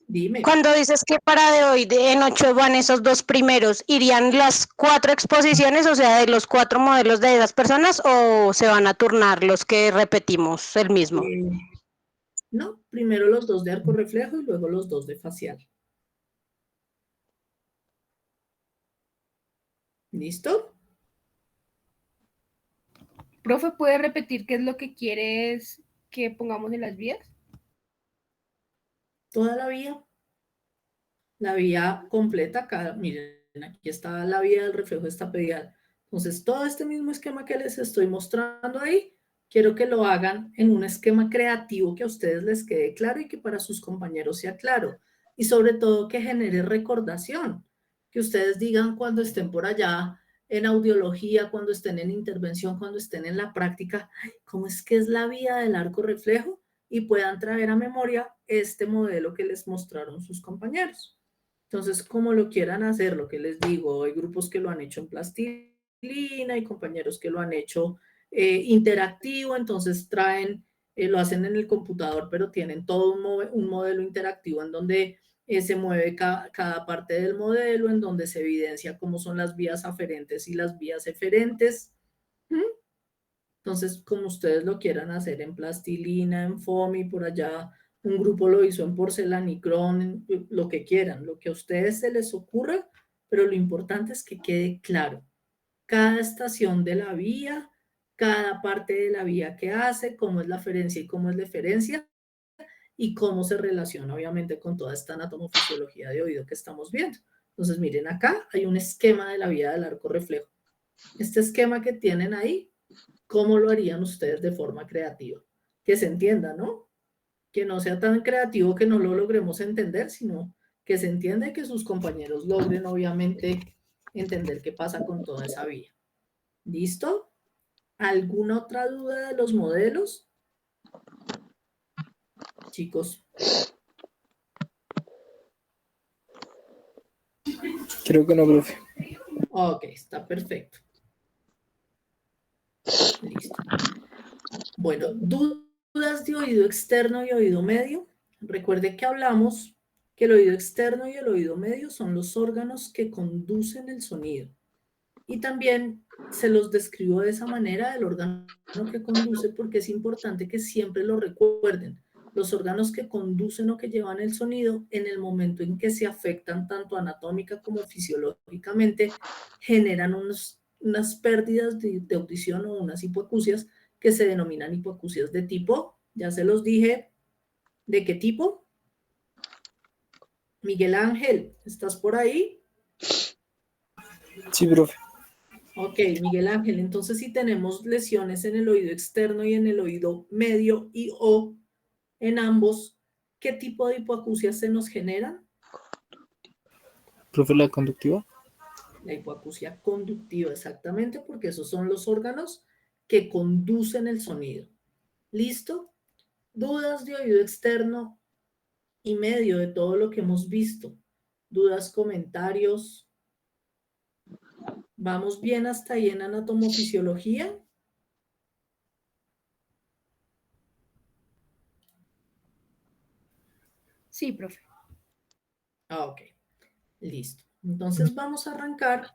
Dime. Cuando dices que para de hoy en 8 van esos dos primeros, ¿irían las 4 exposiciones, o sea, de los 4 modelos de esas personas, o se van a turnar los que repetimos el mismo? No, primero los dos de arco reflejo y luego los dos de facial. ¿Listo? Profe, ¿puede repetir qué es lo que quieres que pongamos en las vías? Toda la vía completa, acá, miren, aquí está la vía del reflejo estapedial. Entonces, todo este mismo esquema que les estoy mostrando ahí, quiero que lo hagan en un esquema creativo que a ustedes les quede claro y que para sus compañeros sea claro. Y sobre todo que genere recordación, que ustedes digan cuando estén por allá en audiología, cuando estén en intervención, cuando estén en la práctica, ¿cómo es que es la vía del arco reflejo? Y puedan traer a memoria este modelo que les mostraron sus compañeros. Entonces, como lo quieran hacer, lo que les digo, hay grupos que lo han hecho en plastilina, hay compañeros que lo han hecho interactivo, entonces traen, lo hacen en el computador, pero tienen todo un modelo interactivo en donde se mueve cada parte del modelo, en donde se evidencia cómo son las vías aferentes y las vías eferentes. Entonces, como ustedes lo quieran hacer en plastilina, en foamy, por allá un grupo lo hizo en porcelanicrón, lo que quieran, lo que a ustedes se les ocurra, pero lo importante es que quede claro cada estación de la vía, cada parte de la vía que hace, cómo es la aferencia y cómo es la eferencia, y cómo se relaciona obviamente con toda esta anatomofisiología de oído que estamos viendo. Entonces, miren, acá hay un esquema de la vía del arco reflejo. Este esquema que tienen ahí, ¿cómo lo harían ustedes de forma creativa? Que se entienda, ¿no? Que no sea tan creativo que no lo logremos entender, sino que se entienda y que sus compañeros logren, obviamente, entender qué pasa con toda esa vía. ¿Listo? ¿Alguna otra duda de los modelos? Chicos. Creo que no, profe. Ok, está perfecto. Listo. Bueno, dudas de oído externo y oído medio. Recuerde que hablamos que el oído externo y el oído medio son los órganos que conducen el sonido. Y también se los describo de esa manera, el órgano que conduce, porque es importante que siempre lo recuerden. Los órganos que conducen o que llevan el sonido, en el momento en que se afectan tanto anatómica como fisiológicamente, generan unas pérdidas de audición o unas hipoacusias que se denominan hipoacusias de tipo, ya se los dije, ¿de qué tipo? Miguel Ángel, ¿estás por ahí? Sí, profe. Ok, Miguel Ángel, entonces si tenemos lesiones en el oído externo y en el oído medio y o en ambos, ¿qué tipo de hipoacusia se nos generan? Profe, la conductiva. La hipoacusia conductiva, exactamente, porque esos son los órganos que conducen el sonido. ¿Listo? ¿Dudas de oído externo y medio de todo lo que hemos visto? ¿Dudas, comentarios? ¿Vamos bien hasta ahí en anatomofisiología? Sí, profe. Ok, listo. Entonces vamos a arrancar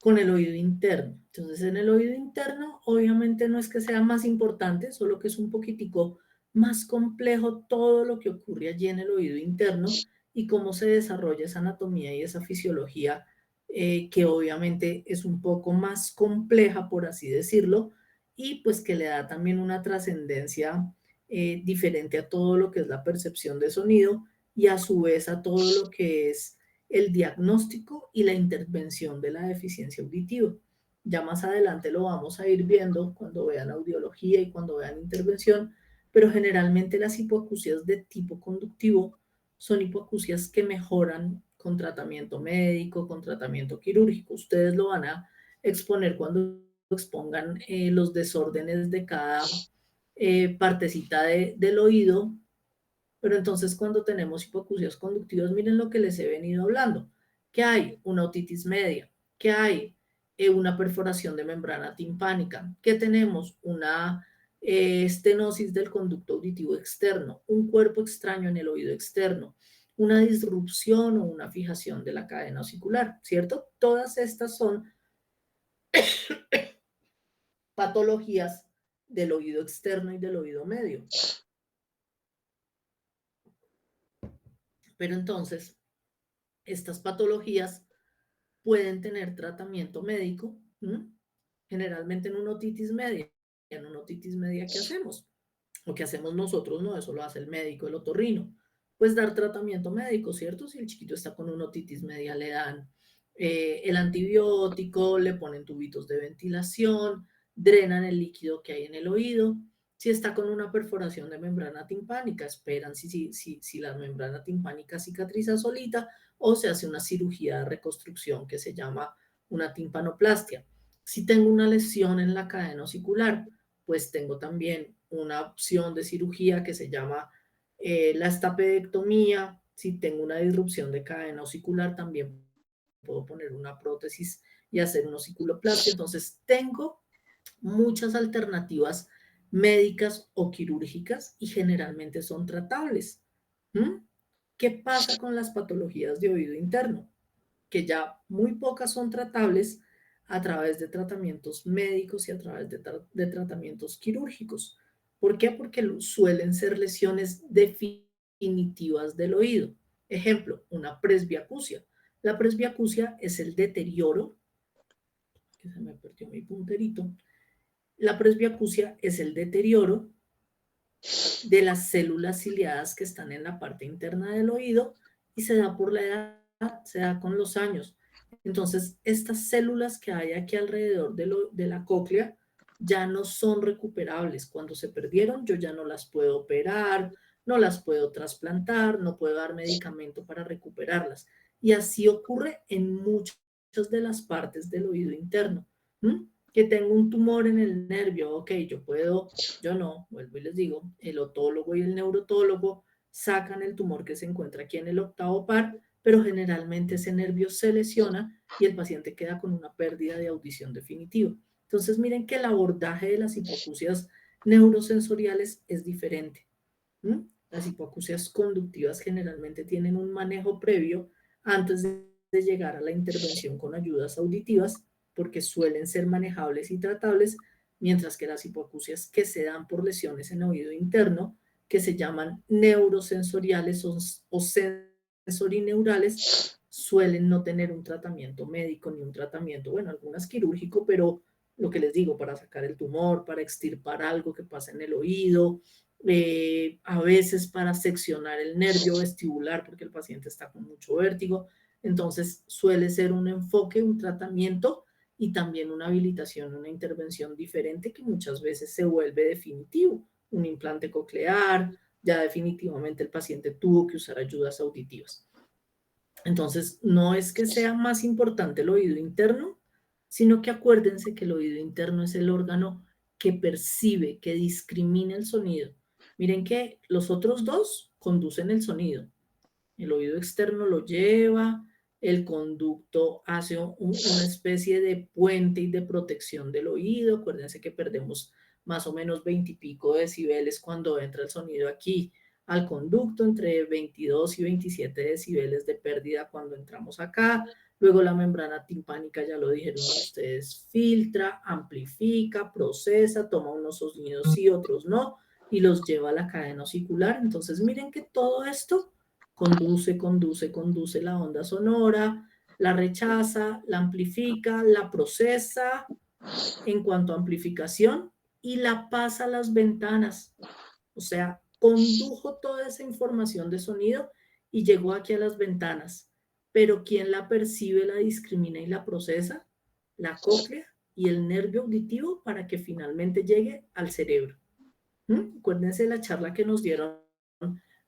con el oído interno. Entonces en el oído interno obviamente no es que sea más importante, solo que es un poquitico más complejo todo lo que ocurre allí en el oído interno y cómo se desarrolla esa anatomía y esa fisiología que obviamente es un poco más compleja, por así decirlo, y pues que le da también una trascendencia diferente a todo lo que es la percepción de sonido y a su vez a todo lo que es el diagnóstico y la intervención de la deficiencia auditiva. Ya más adelante lo vamos a ir viendo cuando vean audiología y cuando vean intervención, pero generalmente las hipoacusias de tipo conductivo son hipoacusias que mejoran con tratamiento médico, con tratamiento quirúrgico. Ustedes lo van a exponer cuando expongan los desórdenes de cada partecita del oído, pero entonces cuando tenemos hipoacusias conductivas, miren lo que les he venido hablando, que hay una otitis media, que hay una perforación de membrana timpánica, que tenemos una estenosis del conducto auditivo externo, un cuerpo extraño en el oído externo, una disrupción o una fijación de la cadena osicular, ¿cierto? Todas estas son patologías del oído externo y del oído medio. Pero entonces, estas patologías pueden tener tratamiento médico, ¿m? Generalmente en una otitis media. En una otitis media, ¿qué hacemos? Lo que hacemos nosotros, no, eso lo hace el médico, el otorrino. Pues dar tratamiento médico, ¿cierto? Si el chiquito está con una otitis media, le dan el antibiótico, le ponen tubitos de ventilación, drenan el líquido que hay en el oído. Si está con una perforación de membrana timpánica, esperan si la membrana timpánica cicatriza solita o se hace una cirugía de reconstrucción que se llama una timpanoplastia. Si tengo una lesión en la cadena osicular, pues tengo también una opción de cirugía que se llama la estapedectomía. Si tengo una disrupción de cadena osicular, también puedo poner una prótesis y hacer una osiculoplastia. Entonces, tengo muchas alternativas médicas o quirúrgicas y generalmente son tratables. ¿Mm? ¿Qué pasa con las patologías de oído interno? Que ya muy pocas son tratables a través de tratamientos médicos y a través de tratamientos quirúrgicos. ¿Por qué? Porque suelen ser lesiones definitivas del oído. Ejemplo, una presbiacusia. La presbiacusia es el deterioro, que se me perdió mi punterito. La presbiacusia es el deterioro de las células ciliadas que están en la parte interna del oído y se da por la edad, se da con los años. Entonces, estas células que hay aquí alrededor de la cóclea ya no son recuperables. Cuando se perdieron, yo ya no las puedo operar, no las puedo trasplantar, no puedo dar medicamento para recuperarlas. Y así ocurre en muchas de las partes del oído interno. ¿Mm? Que tengo un tumor en el nervio, ok, yo no, vuelvo y les digo, el otólogo y el neurotólogo sacan el tumor que se encuentra aquí en el octavo par, pero generalmente ese nervio se lesiona y el paciente queda con una pérdida de audición definitiva. Entonces miren que el abordaje de las hipoacusias neurosensoriales es diferente. ¿Mm? Las hipoacusias conductivas generalmente tienen un manejo previo antes de llegar a la intervención con ayudas auditivas porque suelen ser manejables y tratables, mientras que las hipoacusias que se dan por lesiones en oído interno, que se llaman neurosensoriales o sensorineurales, suelen no tener un tratamiento médico ni un tratamiento, bueno, algunas quirúrgico, pero lo que les digo, para sacar el tumor, para extirpar algo que pasa en el oído, a veces para seccionar el nervio vestibular porque el paciente está con mucho vértigo. Entonces suele ser un enfoque, un tratamiento y también una habilitación, una intervención diferente que muchas veces se vuelve definitivo. Un implante coclear, ya definitivamente el paciente tuvo que usar ayudas auditivas. Entonces, no es que sea más importante el oído interno, sino que acuérdense que el oído interno es el órgano que percibe, que discrimina el sonido. Miren que los otros dos conducen el sonido. El oído externo lo lleva, el conducto hace una especie de puente y de protección del oído. Acuérdense que perdemos más o menos 20 y pico decibeles cuando entra el sonido aquí al conducto, entre 22 y 27 decibeles de pérdida cuando entramos acá. Luego la membrana timpánica, ya lo dijeron ustedes, filtra, amplifica, procesa, toma unos sonidos sí, otros no, y los lleva a la cadena osicular. Entonces miren que todo esto conduce la onda sonora, la rechaza, la amplifica, la procesa en cuanto a amplificación y la pasa a las ventanas. O sea, condujo toda esa información de sonido y llegó aquí a las ventanas. Pero ¿quién la percibe, la discrimina y la procesa? La cóclea y el nervio auditivo para que finalmente llegue al cerebro. Acuérdense de la charla que nos dieron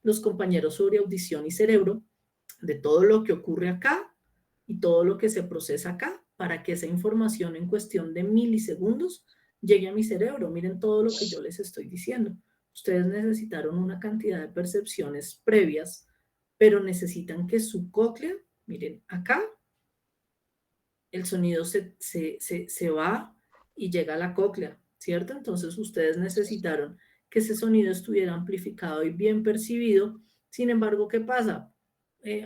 los compañeros sobre audición y cerebro, de todo lo que ocurre acá y todo lo que se procesa acá para que esa información en cuestión de milisegundos llegue a mi cerebro. Miren todo lo que yo les estoy diciendo. Ustedes necesitaron una cantidad de percepciones previas, pero necesitan que su cóclea, miren, acá el sonido se va y llega a la cóclea, ¿cierto? Entonces ustedes necesitaron que ese sonido estuviera amplificado y bien percibido. Sin embargo, ¿qué pasa?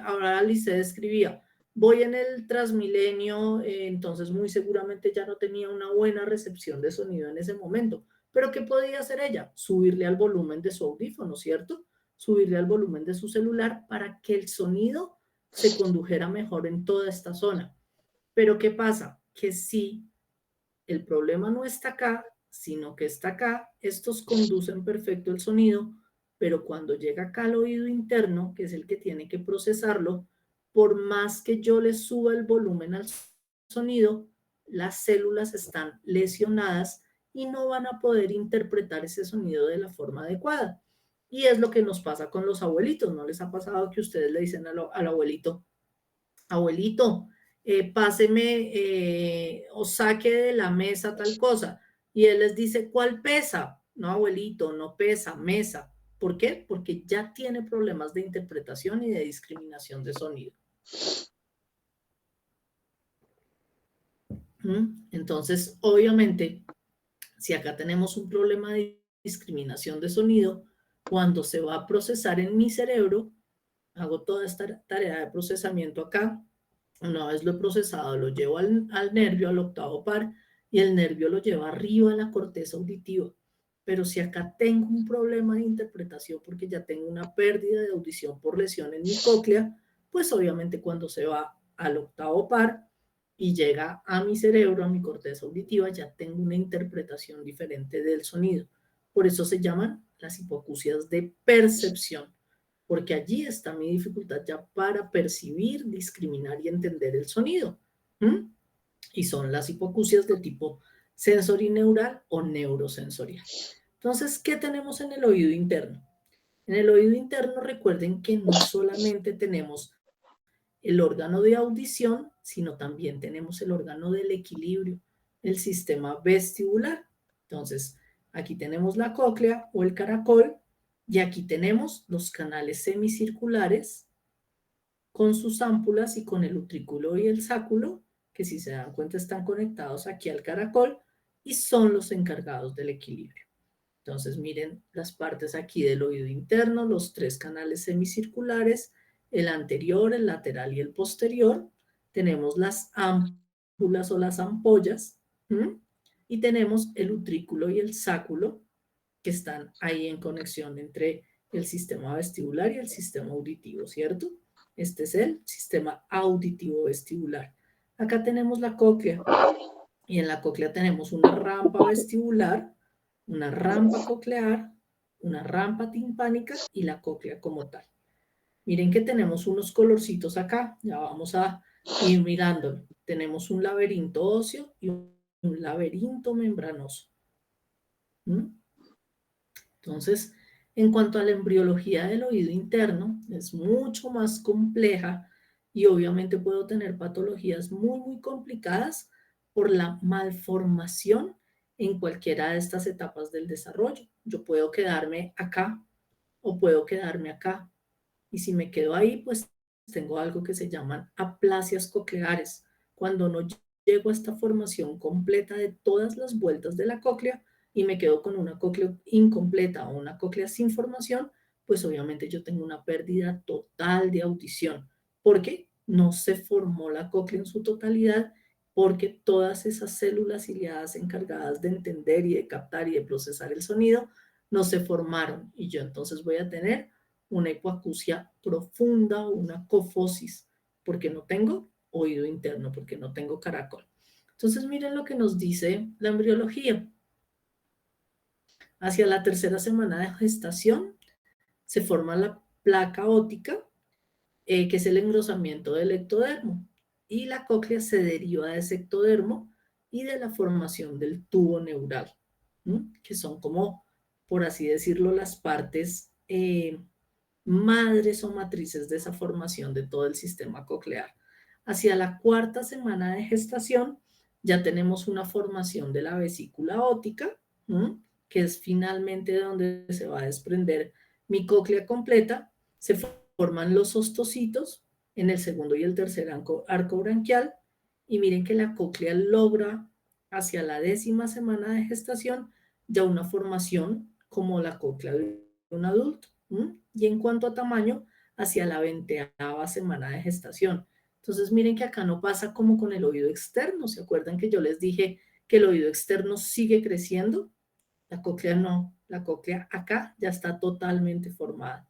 Ahora Alice escribía, voy en el Transmilenio, entonces muy seguramente ya no tenía una buena recepción de sonido en ese momento. ¿Pero qué podía hacer ella? Subirle al volumen de su audífono, ¿cierto? Subirle al volumen de su celular para que el sonido se condujera mejor en toda esta zona. Pero ¿qué pasa? Que si el problema no está acá, sino que está acá, estos conducen perfecto el sonido, pero cuando llega acá al oído interno, que es el que tiene que procesarlo, por más que yo le suba el volumen al sonido, las células están lesionadas y no van a poder interpretar ese sonido de la forma adecuada. Y es lo que nos pasa con los abuelitos. ¿No les ha pasado que ustedes le dicen al abuelito, abuelito, páseme o saque de la mesa tal cosa? Y él les dice, ¿cuál pesa? No, abuelito, no pesa, mesa. ¿Por qué? Porque ya tiene problemas de interpretación y de discriminación de sonido. Entonces, obviamente, si acá tenemos un problema de discriminación de sonido, cuando se va a procesar en mi cerebro, hago toda esta tarea de procesamiento acá. Una vez lo he procesado, lo llevo al nervio, al octavo par, y el nervio lo lleva arriba a la corteza auditiva. Pero si acá tengo un problema de interpretación porque ya tengo una pérdida de audición por lesión en mi cóclea, pues obviamente cuando se va al octavo par y llega a mi cerebro, a mi corteza auditiva, ya tengo una interpretación diferente del sonido. Por eso se llaman las hipoacusias de percepción, porque allí está mi dificultad ya para percibir, discriminar y entender el sonido. Y son las hipoacusias de tipo sensorineural o neurosensorial. Entonces, ¿qué tenemos en el oído interno? En el oído interno recuerden que no solamente tenemos el órgano de audición, sino también tenemos el órgano del equilibrio, el sistema vestibular. Entonces, aquí tenemos la cóclea o el caracol, y aquí tenemos los canales semicirculares con sus ámpulas y con el utrículo y el sáculo, que si se dan cuenta están conectados aquí al caracol y son los encargados del equilibrio. Entonces miren las partes aquí del oído interno, los tres canales semicirculares, el anterior, el lateral y el posterior. Tenemos las ámpulas o las ampollas, y tenemos el utrículo y el sáculo, que están ahí en conexión entre el sistema vestibular y el sistema auditivo, ¿cierto? Este es el sistema auditivo vestibular. Acá tenemos la cóclea y en la cóclea tenemos una rampa vestibular, una rampa coclear, una rampa timpánica y la cóclea como tal. Miren que tenemos unos colorcitos acá, ya vamos a ir mirándolo. Tenemos un laberinto óseo y un laberinto membranoso. ¿Mm? Entonces, en cuanto a la embriología del oído interno, es mucho más compleja y obviamente puedo tener patologías muy complicadas por la malformación en cualquiera de estas etapas del desarrollo. Yo puedo quedarme acá o puedo quedarme acá. Y si me quedo ahí, pues tengo algo que se llaman aplasias cocleares. Cuando no llego a esta formación completa de todas las vueltas de la cóclea y me quedo con una cóclea incompleta o una cóclea sin formación, pues obviamente yo tengo una pérdida total de audición, porque no se formó la cóclea en su totalidad, porque todas esas células ciliadas encargadas de entender y de captar y de procesar el sonido no se formaron, y yo entonces voy a tener una hipoacusia profunda o una cofosis, porque no tengo oído interno, porque no tengo caracol. Entonces miren lo que nos dice la embriología. Hacia la tercera semana de gestación se forma la placa óptica, que es el engrosamiento del ectodermo, y la cóclea se deriva de ese ectodermo y de la formación del tubo neural, que son como, por así decirlo, las partes madres o matrices de esa formación de todo el sistema coclear. Hacia la cuarta semana de gestación ya tenemos una formación de la vesícula óptica, que es finalmente donde se va a desprender mi cóclea completa. Se forman los ostocitos en el segundo y el tercer arco branquial, y miren que la cóclea logra hacia la 10ª semana de gestación ya una formación como la cóclea de un adulto. Y en cuanto a tamaño, hacia la 20ª semana de gestación. Entonces miren que acá no pasa como con el oído externo. ¿Se acuerdan que yo les dije que el oído externo sigue creciendo? La cóclea no, la cóclea acá ya está totalmente formada.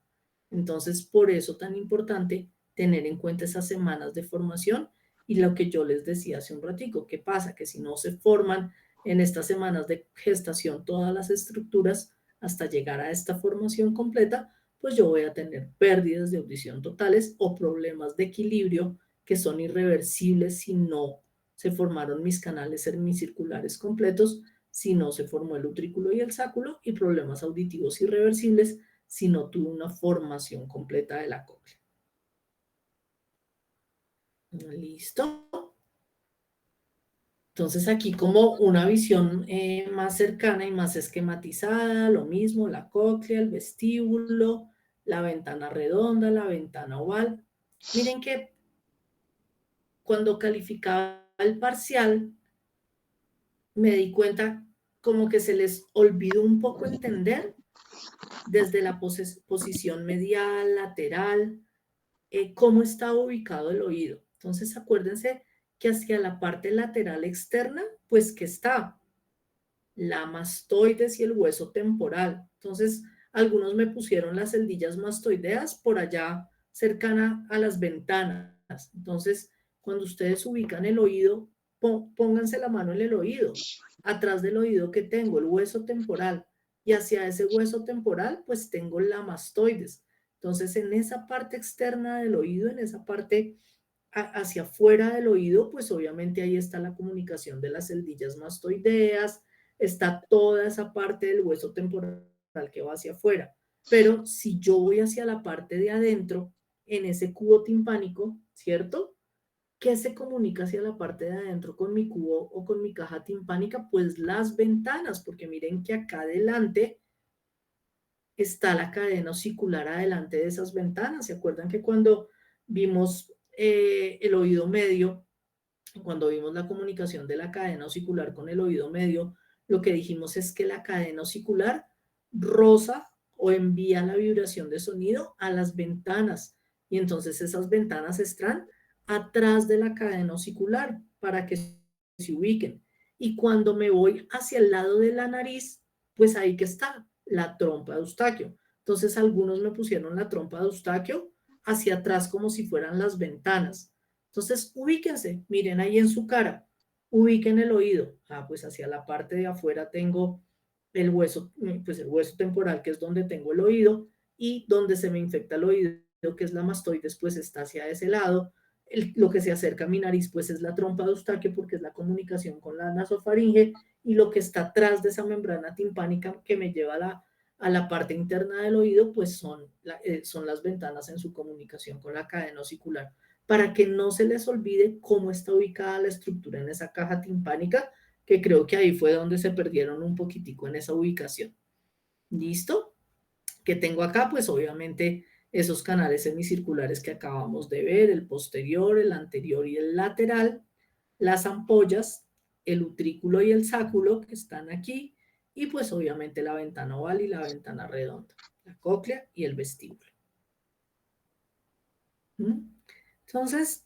Entonces, por eso tan importante tener en cuenta esas semanas de formación y lo que yo les decía hace un ratico. ¿Qué pasa? Que si no se forman en estas semanas de gestación todas las estructuras hasta llegar a esta formación completa, pues yo voy a tener pérdidas de audición totales o problemas de equilibrio que son irreversibles si no se formaron mis canales semicirculares completos, si no se formó el utrículo y el sáculo, y problemas auditivos irreversibles si no tuve una formación completa de la cóclea. ¿Listo? Entonces aquí como una visión más cercana y más esquematizada, lo mismo, la cóclea, el vestíbulo, la ventana redonda, la ventana oval. Miren que cuando calificaba el parcial, me di cuenta como que se les olvidó un poco entender desde la posición medial, lateral, cómo está ubicado el oído. Entonces acuérdense que hacia la parte lateral externa, pues que está la mastoides y el hueso temporal. Entonces algunos me pusieron las celdillas mastoideas por allá cercana a las ventanas. Entonces cuando ustedes ubican el oído, pónganse la mano en el oído, atrás del oído que tengo el hueso temporal, y hacia ese hueso temporal pues tengo la mastoides. Entonces en esa parte externa del oído, en esa parte hacia afuera del oído, pues obviamente ahí está la comunicación de las celdillas mastoideas, está toda esa parte del hueso temporal que va hacia afuera. Pero si yo voy hacia la parte de adentro, en ese cubo timpánico, ¿cierto? ¿Qué se comunica hacia la parte de adentro con mi cubo o con mi caja timpánica? Pues las ventanas, porque miren que acá adelante está la cadena osicular adelante de esas ventanas. ¿Se acuerdan que cuando vimos el oído medio, cuando vimos la comunicación de la cadena osicular con el oído medio, lo que dijimos es que la cadena osicular roza o envía la vibración de sonido a las ventanas, y entonces esas ventanas están atrás de la cadena osicular para que se ubiquen. Y cuando me voy hacia el lado de la nariz, pues ahí que está la trompa de Eustaquio. Entonces algunos me pusieron la trompa de Eustaquio hacia atrás como si fueran las ventanas. Entonces ubíquense, miren ahí en su cara, ubiquen el oído. Pues hacia la parte de afuera tengo el hueso, pues el hueso temporal, que es donde tengo el oído, y donde se me infecta el oído, que es la mastoides, pues está hacia ese lado. Lo que se acerca a mi nariz, pues es la trompa de Eustaquio, porque es la comunicación con la nasofaringe, y lo que está atrás de esa membrana timpánica que me lleva a la parte interna del oído, pues son las ventanas en su comunicación con la cadena osicular, para que no se les olvide cómo está ubicada la estructura en esa caja timpánica, que creo que ahí fue donde se perdieron un poquitico en esa ubicación. ¿Listo? Que tengo acá, pues obviamente esos canales semicirculares que acabamos de ver, el posterior, el anterior y el lateral, las ampollas, el utrículo y el sáculo que están aquí, y pues obviamente la ventana oval y la ventana redonda, la cóclea y el vestíbulo. Entonces,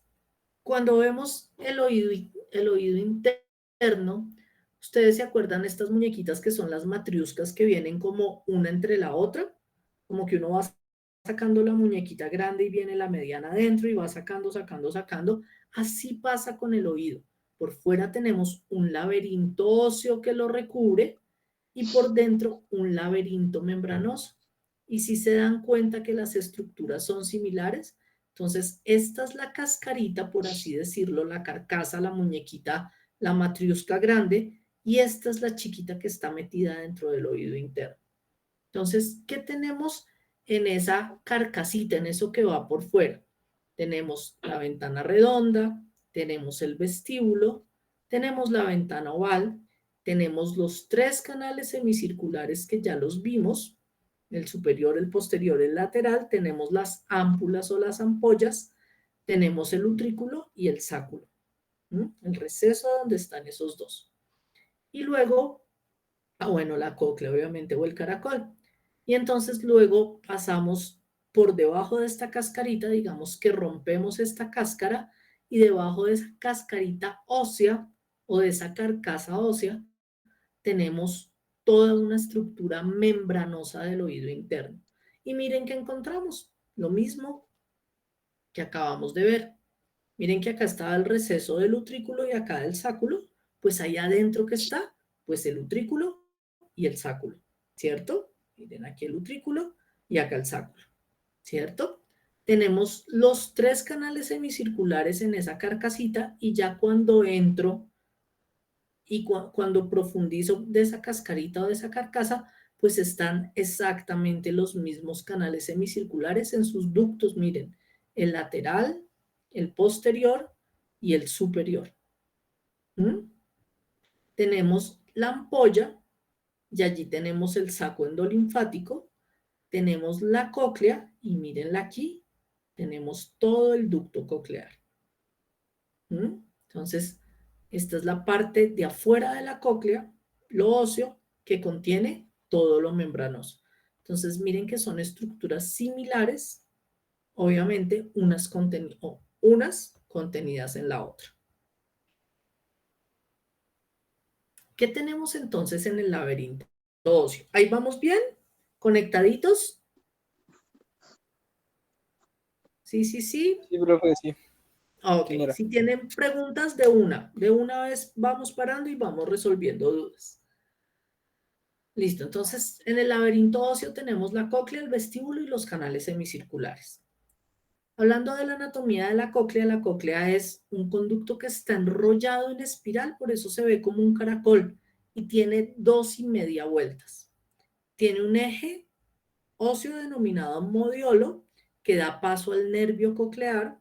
cuando vemos el oído interno, ¿ustedes se acuerdan estas muñequitas que son las matriuscas que vienen como una entre la otra? Como que uno va sacando la muñequita grande y viene la mediana adentro y va sacando, sacando, sacando. Así pasa con el oído. Por fuera tenemos un laberinto óseo que lo recubre y por dentro un laberinto membranoso. Y si se dan cuenta que las estructuras son similares, entonces esta es la cascarita, por así decirlo, la carcasa, la muñequita, la matriusca grande, y esta es la chiquita que está metida dentro del oído interno. Entonces, ¿qué tenemos en esa carcasita, en eso que va por fuera? Tenemos la ventana redonda, tenemos el vestíbulo, tenemos la ventana oval, tenemos los 3 canales semicirculares que ya los vimos, el superior, el posterior, el lateral, tenemos las ámpulas o las ampollas, tenemos el utrículo y el sáculo, el receso donde están esos dos. Y luego, bueno, la cóclea obviamente o el caracol. Y entonces luego pasamos por debajo de esta cascarita, digamos que rompemos esta cáscara, y debajo de esa cascarita ósea o de esa carcasa ósea tenemos toda una estructura membranosa del oído interno. Y miren que encontramos lo mismo que acabamos de ver. Miren que acá está el receso del utrículo y acá del sáculo. Pues ahí adentro que está, pues el utrículo y el sáculo, ¿cierto? Miren aquí el utrículo y acá el sáculo, ¿cierto? Tenemos los 3 canales semicirculares en esa carcasita, y ya cuando entro y cuando profundizo de esa cascarita o de esa carcasa, pues están exactamente los mismos canales semicirculares en sus ductos. Miren, el lateral, el posterior y el superior. Tenemos la ampolla, y allí tenemos el saco endolinfático, tenemos la cóclea, y mírenla aquí, tenemos todo el ducto coclear. Entonces, esta es la parte de afuera de la cóclea, lo óseo, que contiene todo lo membranoso. Entonces, miren que son estructuras similares, obviamente unas contenidas en la otra. ¿Qué tenemos entonces en el laberinto óseo? ¿Ahí vamos bien? ¿Conectaditos? Sí, sí, sí. Sí, profe, sí. Ok, Señora. si tienen preguntas, de una vez vamos parando y vamos resolviendo dudas. Listo, entonces en el laberinto óseo tenemos la cóclea, el vestíbulo y los canales semicirculares. Hablando de la anatomía de la cóclea es un conducto que está enrollado en espiral, por eso se ve como un caracol, y tiene 2,5 vueltas. Tiene un eje óseo denominado modiolo que da paso al nervio coclear.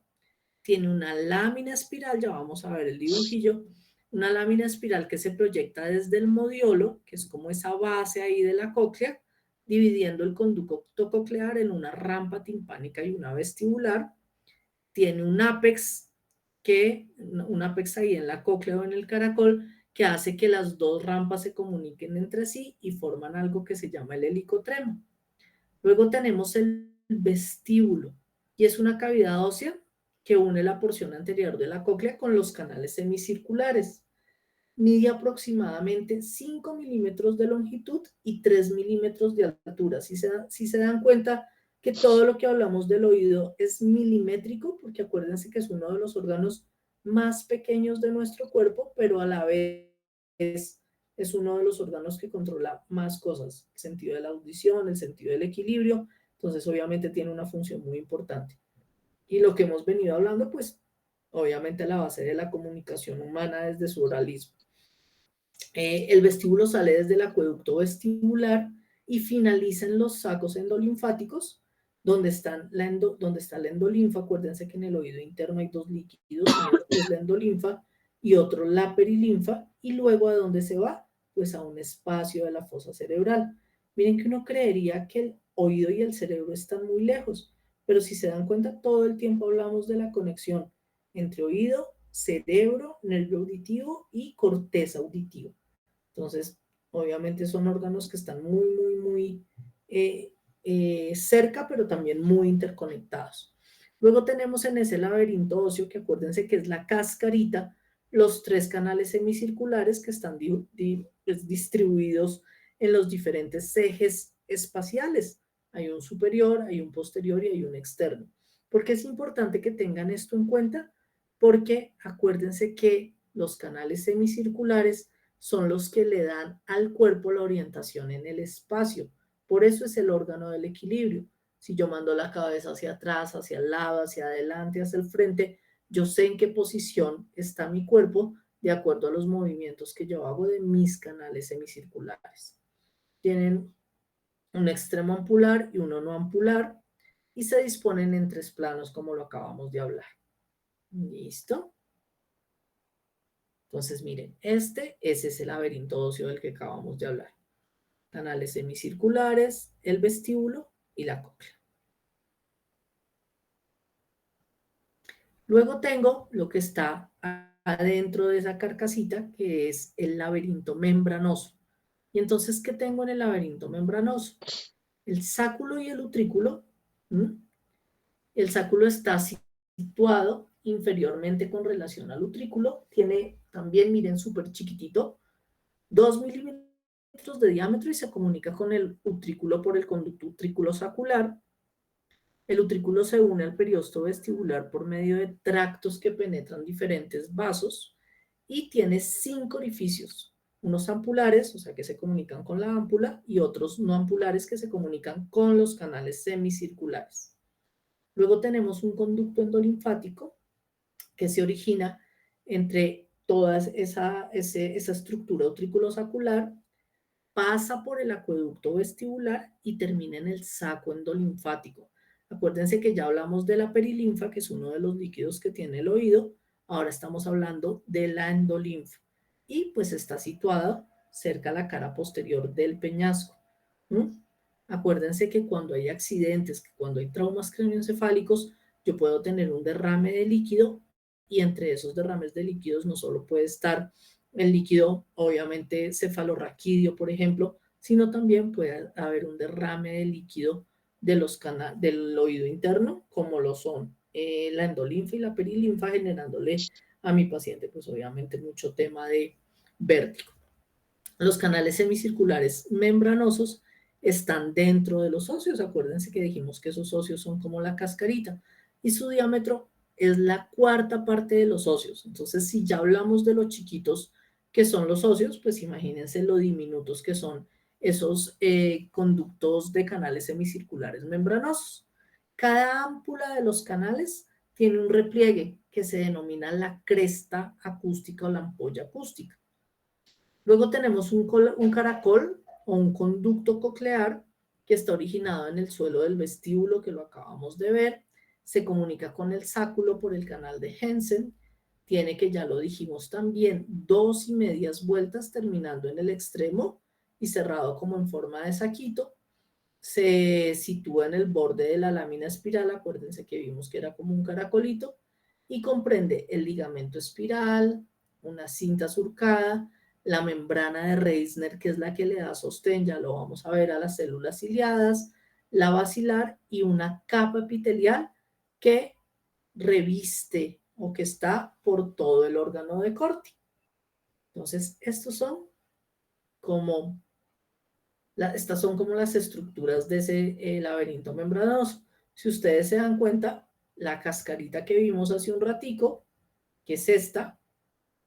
Tiene una lámina espiral, ya vamos a ver el dibujillo, una lámina espiral que se proyecta desde el modiolo, que es como esa base ahí de la cóclea, dividiendo el conducto coclear en una rampa timpánica y una vestibular. Tiene un ápex ahí en la cóclea o en el caracol, que hace que las 2 rampas se comuniquen entre sí y forman algo que se llama el helicotremo. Luego tenemos el vestíbulo, y es una cavidad ósea que une la porción anterior de la cóclea con los canales semicirculares. Mide aproximadamente 5 milímetros de longitud y 3 milímetros de altura. Si se dan cuenta que todo lo que hablamos del oído es milimétrico, porque acuérdense que es uno de los órganos más pequeños de nuestro cuerpo, pero a la vez es uno de los órganos que controla más cosas, el sentido de la audición, el sentido del equilibrio, entonces obviamente tiene una función muy importante. Y lo que hemos venido hablando, pues obviamente la base de la comunicación humana desde su oralismo. El vestíbulo sale desde el acueducto vestibular y finaliza en los sacos endolinfáticos, donde está la endolinfa. Acuérdense que en el oído interno hay dos líquidos, uno es la endolinfa y otro la perilinfa, y luego ¿a dónde se va? Pues a un espacio de la fosa cerebral. Miren que uno creería que el oído y el cerebro están muy lejos, pero si se dan cuenta, todo el tiempo hablamos de la conexión entre oído, cerebro, nervio auditivo y corteza auditiva. Entonces, obviamente son órganos que están muy cerca, pero también muy interconectados. Luego tenemos en ese laberinto óseo, que acuérdense que es la cascarita, los 3 canales semicirculares que están distribuidos en los diferentes ejes espaciales. Hay un superior, hay un posterior y hay un externo. ¿Por qué es importante que tengan esto en cuenta? Porque acuérdense que los canales semicirculares son los que le dan al cuerpo la orientación en el espacio. Por eso es el órgano del equilibrio. Si yo mando la cabeza hacia atrás, hacia el lado, hacia adelante, hacia el frente, yo sé en qué posición está mi cuerpo de acuerdo a los movimientos que yo hago de mis canales semicirculares. Tienen un extremo ampular y uno no ampular y se disponen en 3 planos como lo acabamos de hablar. ¿Listo? Entonces, miren, este es ese laberinto óseo del que acabamos de hablar. Canales semicirculares, el vestíbulo y la cóclea. Luego tengo lo que está adentro de esa carcasita, que es el laberinto membranoso. Y entonces, ¿qué tengo en el laberinto membranoso? El sáculo y el utrículo. El sáculo está situado inferiormente con relación al utrículo. Tiene también, miren, súper chiquitito, 2 milímetros de diámetro y se comunica con el utrículo por el conducto utrículo sacular. El utrículo se une al periosto vestibular por medio de tractos que penetran diferentes vasos y tiene 5 orificios. Unos ampulares, o sea que se comunican con la ámpula, y otros no ampulares que se comunican con los canales semicirculares. Luego tenemos un conducto endolinfático que se origina entre toda esa estructura utrículo-sacular, pasa por el acueducto vestibular y termina en el saco endolinfático. Acuérdense que ya hablamos de la perilinfa, que es uno de los líquidos que tiene el oído. Ahora estamos hablando de la endolinfa. Y pues está situada cerca a la cara posterior del peñasco. Acuérdense que cuando hay accidentes, que cuando hay traumas craneoencefálicos, yo puedo tener un derrame de líquido y entre esos derrames de líquidos no solo puede estar el líquido, obviamente cefalorraquídeo, por ejemplo, sino también puede haber un derrame de líquido de los del oído interno, como lo son la endolinfa y la perilinfa, generándole a mi paciente, pues obviamente mucho tema de vértigo. Los canales semicirculares membranosos están dentro de los óseos. Acuérdense que dijimos que esos óseos son como la cascarita y su diámetro es la 1/4 parte de los óseos. Entonces, si ya hablamos de los chiquitos que son los óseos, pues imagínense lo diminutos que son esos conductos de canales semicirculares membranosos. Cada ámpula de los canales tiene un repliegue que se denomina la cresta acústica o la ampolla acústica. Luego tenemos un caracol o un conducto coclear que está originado en el suelo del vestíbulo, que lo acabamos de ver. Se comunica con el sáculo por el canal de Hensen. Tiene, que ya lo dijimos también, 2 1/2 vueltas terminando en el extremo y cerrado como en forma de saquito. Se sitúa en el borde de la lámina espiral. Acuérdense que vimos que era como un caracolito. Y comprende el ligamento espiral, una cinta surcada, la membrana de Reisner, que es la que le da sostén, ya lo vamos a ver, a las células ciliadas, la basilar y una capa epitelial que reviste o que está por todo el órgano de Corti. Entonces, estas son como las estructuras de ese laberinto membranoso. Si ustedes se dan cuenta, la cascarita que vimos hace un ratico, que es esta,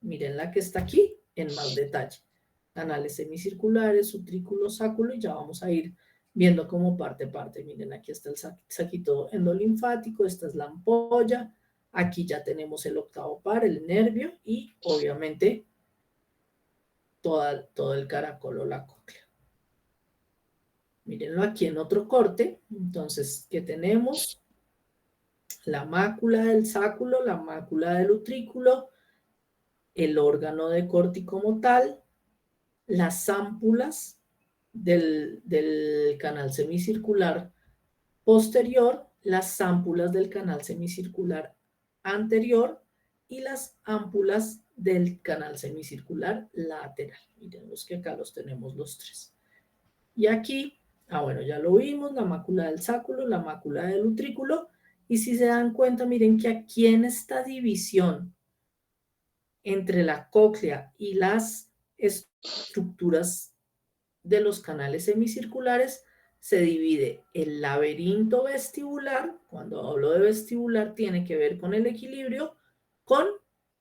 miren la que está aquí en más detalle. canales semicirculares, utrículo, sáculo, y ya vamos a ir viendo como parte a parte. Miren, aquí está el saquito endolinfático, esta es la ampolla, aquí ya tenemos el octavo par, el nervio, y obviamente todo el caracol o la cóclea. Mírenlo aquí en otro corte. Entonces, ¿qué tenemos? La mácula del sáculo, la mácula del utrículo, el órgano de Corti como tal, las ámpulas del canal semicircular posterior, las ámpulas del canal semicircular anterior y las ámpulas del canal semicircular lateral. Miren que acá los tenemos los tres. Y aquí, bueno, ya lo vimos, la mácula del sáculo, la mácula del utrículo, y si se dan cuenta, miren que aquí en esta división entre la cóclea y las estructuras de los canales semicirculares, se divide el laberinto vestibular. Cuando hablo de vestibular tiene que ver con el equilibrio, con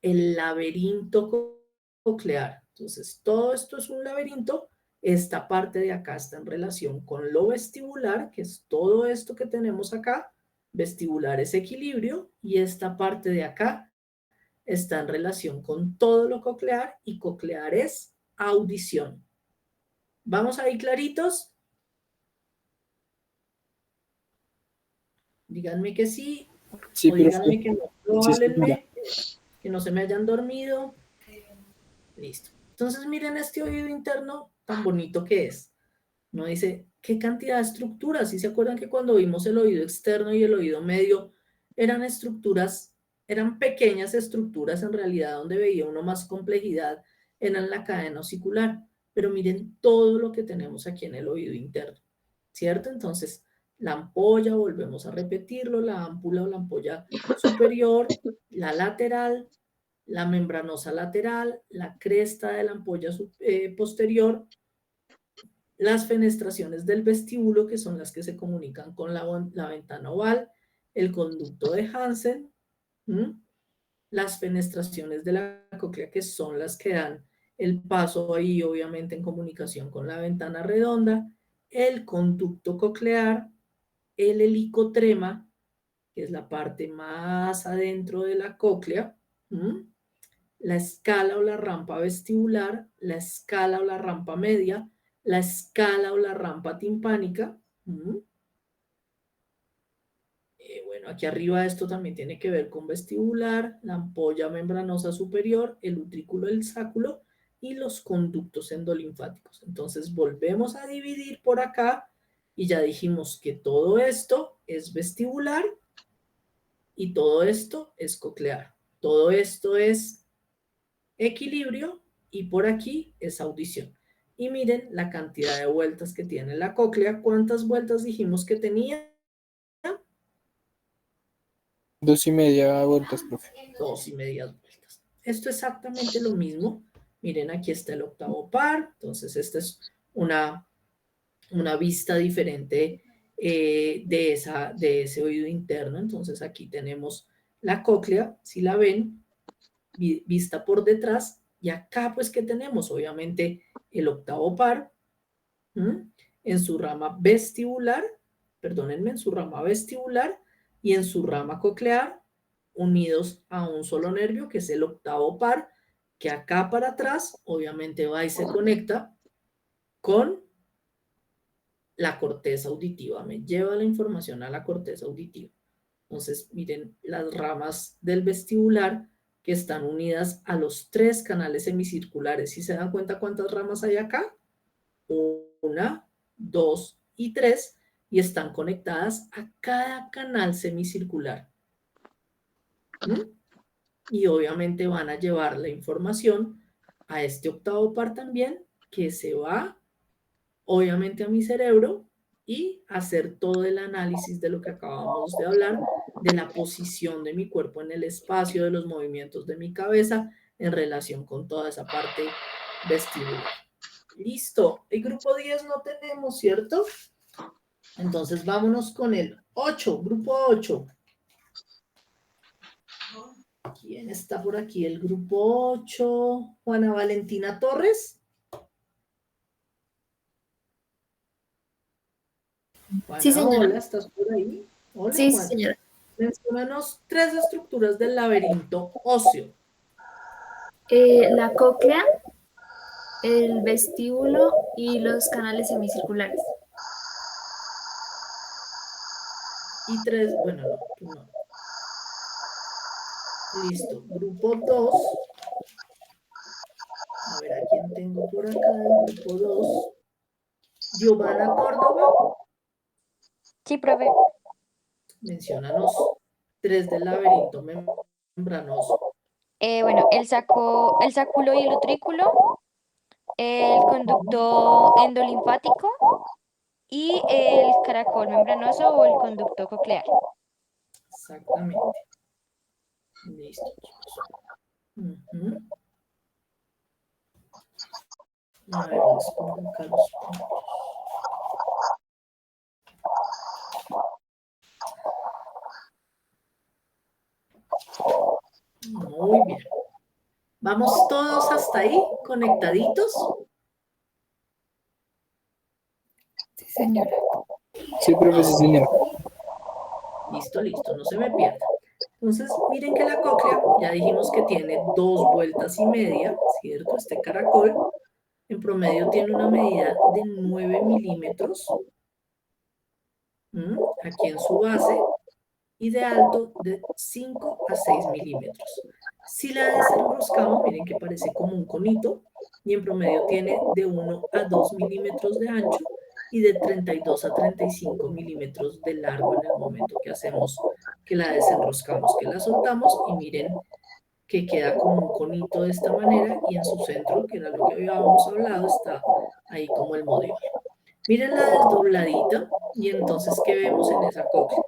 el laberinto coclear. Entonces todo esto es un laberinto. Esta parte de acá está en relación con lo vestibular, que es todo esto que tenemos acá. Vestibular es equilibrio, y esta parte de acá está en relación con todo lo coclear, y coclear es audición. ¿Vamos ahí claritos? Díganme que sí, Sí, o díganme profe. que no, Sí, señora. que no se me hayan dormido. Listo. Entonces miren este oído interno tan bonito que es. No dice, ¿qué cantidad de estructuras? ¿Sí se acuerdan que cuando vimos el oído externo y el oído medio eran estructuras, eran pequeñas estructuras en realidad, donde veía uno más complejidad, eran la cadena osicular? Pero miren todo lo que tenemos aquí en el oído interno, ¿cierto? Entonces, la ampolla, volvemos a repetirlo, la ámpula o la ampolla superior, la lateral, la membranosa lateral, la cresta de la ampolla posterior, las fenestraciones del vestíbulo, que son las que se comunican con la ventana oval, el conducto de Hansen, las fenestraciones de la cóclea, que son las que dan el paso ahí, obviamente, en comunicación con la ventana redonda, el conducto coclear, el helicotrema, que es la parte más adentro de la cóclea, la escala o la rampa vestibular, la escala o la rampa media, la escala o la rampa timpánica. Bueno, aquí arriba esto también tiene que ver con vestibular, la ampolla membranosa superior, el utrículo del sáculo y los conductos endolinfáticos. Entonces volvemos a dividir por acá y ya dijimos que todo esto es vestibular y todo esto es coclear. Todo esto es equilibrio y por aquí es audición. Y miren la cantidad de vueltas que tiene la cóclea. ¿Cuántas vueltas dijimos que tenía? 2,5 vueltas, profe. 2,5 vueltas. Esto es exactamente lo mismo. Miren, aquí está el octavo par. Entonces, esta es una vista diferente de ese oído interno. Entonces, aquí tenemos la cóclea, si la ven, vista por detrás. Y acá, pues, ¿qué tenemos? Obviamente, el octavo par en su rama vestibular, perdónenme, en su rama vestibular y en su rama coclear, unidos a un solo nervio, que es el octavo par, que acá para atrás, obviamente, va y se conecta con la corteza auditiva. Me lleva la información a la corteza auditiva. Entonces, miren las ramas del vestibular que están unidas a los 3 canales semicirculares. ¿Sí se dan cuenta cuántas ramas hay acá? 1, 2 y 3, y están conectadas a cada canal semicircular. Y obviamente van a llevar la información a este octavo par también, que se va obviamente a mi cerebro y hacer todo el análisis de lo que acabamos de hablar, de la posición de mi cuerpo en el espacio, de los movimientos de mi cabeza en relación con toda esa parte vestibular. Listo, el grupo 10 no tenemos, ¿cierto? Entonces vámonos con el 8, grupo 8. ¿Quién está por aquí? El grupo 8, Juana Valentina Torres. Sí, Juana, señora. hola, ¿estás por ahí? Hola, Sí, Juana. señora. Menciónanos 3 estructuras del laberinto óseo. La cóclea, el vestíbulo y los canales semicirculares. Y 3, bueno, no, tú no. Listo, grupo 2. A ver, ¿a quién tengo por acá del grupo 2? Giovanna Córdoba, Sí, profe. menciónanos 3 del laberinto membranoso. Bueno, el sáculo y el utrículo, el conducto endolinfático y el caracol membranoso o el conducto coclear. Exactamente. Listo, chicos. Ujú. A ver, les pongo acá los puntos. Muy bien. ¿Vamos todos hasta ahí conectaditos? Sí, señora. Sí, profe, sí, señor. Listo, listo, no se me pierda. Entonces, miren que la cóclea, ya dijimos que tiene 2 vueltas y media, ¿cierto? Este caracol, en promedio tiene una medida de 9 milímetros, aquí en su base, y de alto de 5 a 6 milímetros. Si la desenroscamos, miren que parece como un conito, y en promedio tiene de 1 a 2 milímetros de ancho y de 32 a 35 milímetros de largo en el momento que hacemos, que la desenroscamos, que la soltamos, y miren que queda como un conito de esta manera, y en su centro, que era lo que habíamos hablado, está ahí como el modelo. Miren la desdobladita, y entonces, ¿qué vemos en esa cóclea?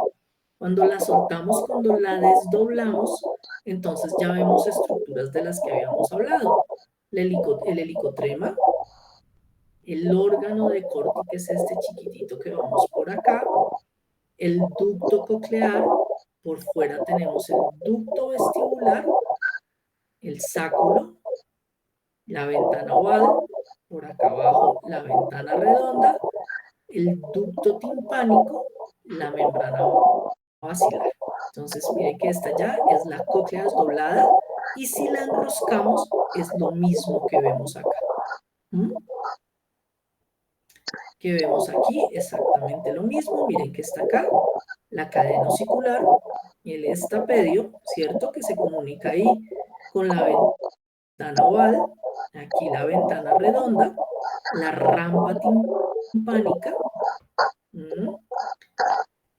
Cuando la soltamos, cuando la desdoblamos, entonces ya vemos estructuras de las que habíamos hablado. El helicotrema, el órgano de Corti, que es este chiquitito que vamos por acá, el ducto coclear, por fuera tenemos el ducto vestibular, el sáculo, la ventana oval, por acá abajo la ventana redonda, el ducto timpánico, la membrana basilar. Entonces, miren que esta ya es la cóclea desdoblada, y si la enroscamos es lo mismo que vemos acá. Que vemos aquí exactamente lo mismo. Miren que está acá la cadena osicular, el estapedio, ¿cierto? Que se comunica ahí con la ventana oval, aquí la ventana redonda, la rampa timpánica,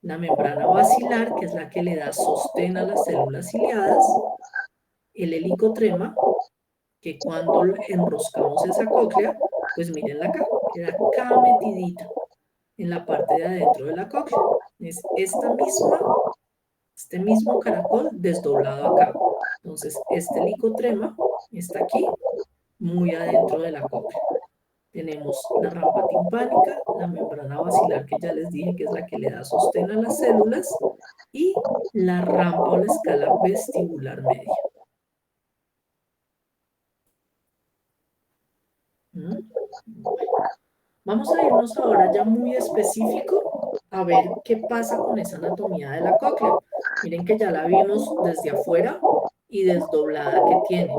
la membrana basilar, que es la que le da sostén a las células ciliadas, el helicotrema, que cuando enroscamos esa cóclea, pues mírenla acá, queda acá metidita en la parte de adentro de la cóclea. Es este mismo caracol desdoblado acá. Entonces, este helicotrema está aquí, muy adentro de la cóclea. Tenemos la rampa timpánica, la membrana basilar, que ya les dije que es la que le da sostén a las células, y la rampa o la escala vestibular media. Bueno, vamos a irnos ahora ya muy específico a ver qué pasa con esa anatomía de la cóclea. Miren que ya la vimos desde afuera y desdoblada que tiene.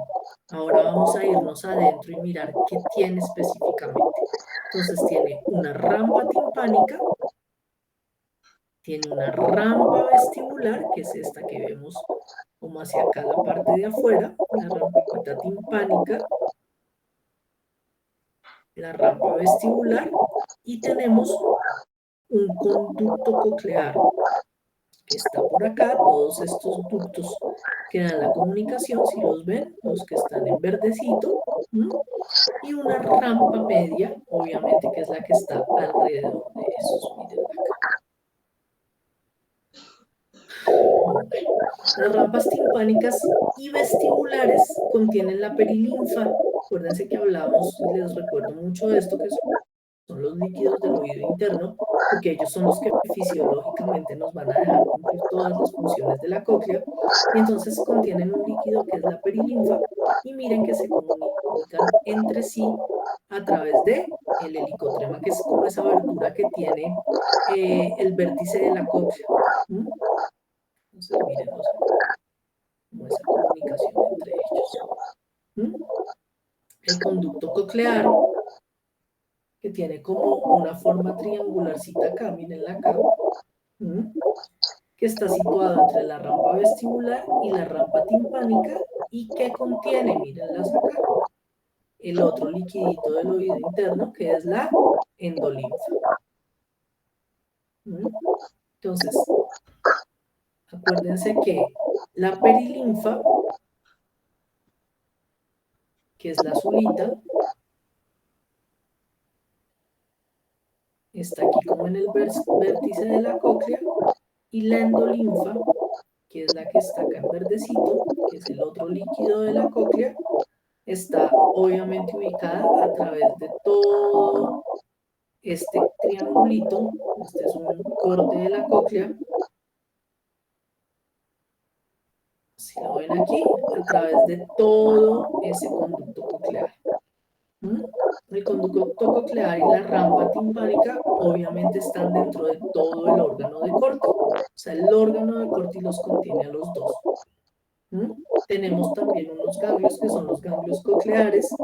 Ahora vamos a irnos adentro y mirar qué tiene específicamente. Entonces tiene una rampa timpánica, tiene una rampa vestibular, que es esta que vemos como hacia acá la parte de afuera, la rampita timpánica, la rampa vestibular, y tenemos un conducto coclear que está por acá. Todos estos ductos que dan la comunicación, si los ven, los que están en verdecito, y una rampa media, obviamente, que es la que está alrededor de esos. Miren acá. Las rampas timpánicas y vestibulares contienen la perilinfa. Acuérdense que hablamos, y les recuerdo mucho de esto, que son los líquidos del oído interno, porque ellos son los que fisiológicamente nos van a dejar cumplir todas las funciones de la cóclea, y entonces contienen un líquido que es la perilinfa, y miren que se comunican entre sí a través de el helicotrema, que es como esa abertura que tiene el vértice de la cóclea. Entonces, mírenlos acá, como esa comunicación entre ellos. El conducto coclear, que tiene como una forma triangularcita acá, mírenla acá, que está situado entre la rampa vestibular y la rampa timpánica y que contiene, mírenlas acá, el otro liquidito del oído interno, que es la endolinfa. Entonces, acuérdense que la perilinfa, que es la azulita, está aquí como en el vértice de la cóclea, y la endolinfa, que es la que está acá en verdecito, que es el otro líquido de la cóclea, está obviamente ubicada a través de todo este triangulito. Este es un corte de la cóclea. Si lo ven aquí, a través de todo ese conducto coclear. El conducto coclear y la rampa timpánica obviamente están dentro de todo el órgano de Corti. O sea, el órgano de Corti los contiene a los dos. Tenemos también unos ganglios que son los ganglios cocleares,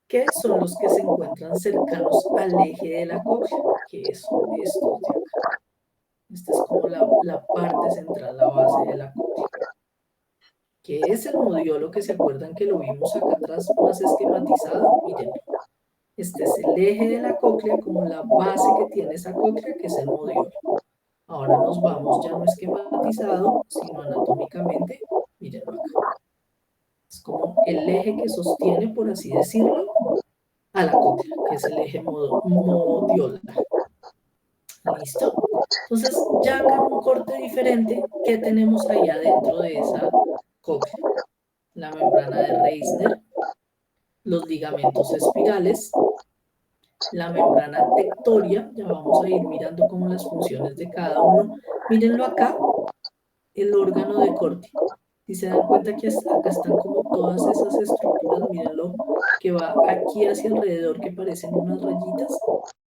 que son los que se encuentran cercanos al eje de la cóclea, que son estos de acá. Esta es como la parte central, la base de la cóclea, que es el modiolo, que se acuerdan que lo vimos acá atrás más esquematizado. Miren, este es el eje de la cóclea, como la base que tiene esa cóclea, que es el modiolo. Ahora nos vamos ya no esquematizado, sino anatómicamente. Mírenlo acá. Es como el eje que sostiene, por así decirlo, a la cóclea, que es el eje modiolar. ¿Listo? Entonces, ya acá en un corte diferente, ¿qué tenemos ahí adentro de esa cóclea? La membrana de Reisner, los ligamentos espirales, la membrana tectoria. Ya vamos a ir mirando como las funciones de cada uno. Mírenlo acá, el órgano de Corti. Si se dan cuenta que acá están como todas esas estructuras, mírenlo, que va aquí hacia alrededor, que parecen unas rayitas.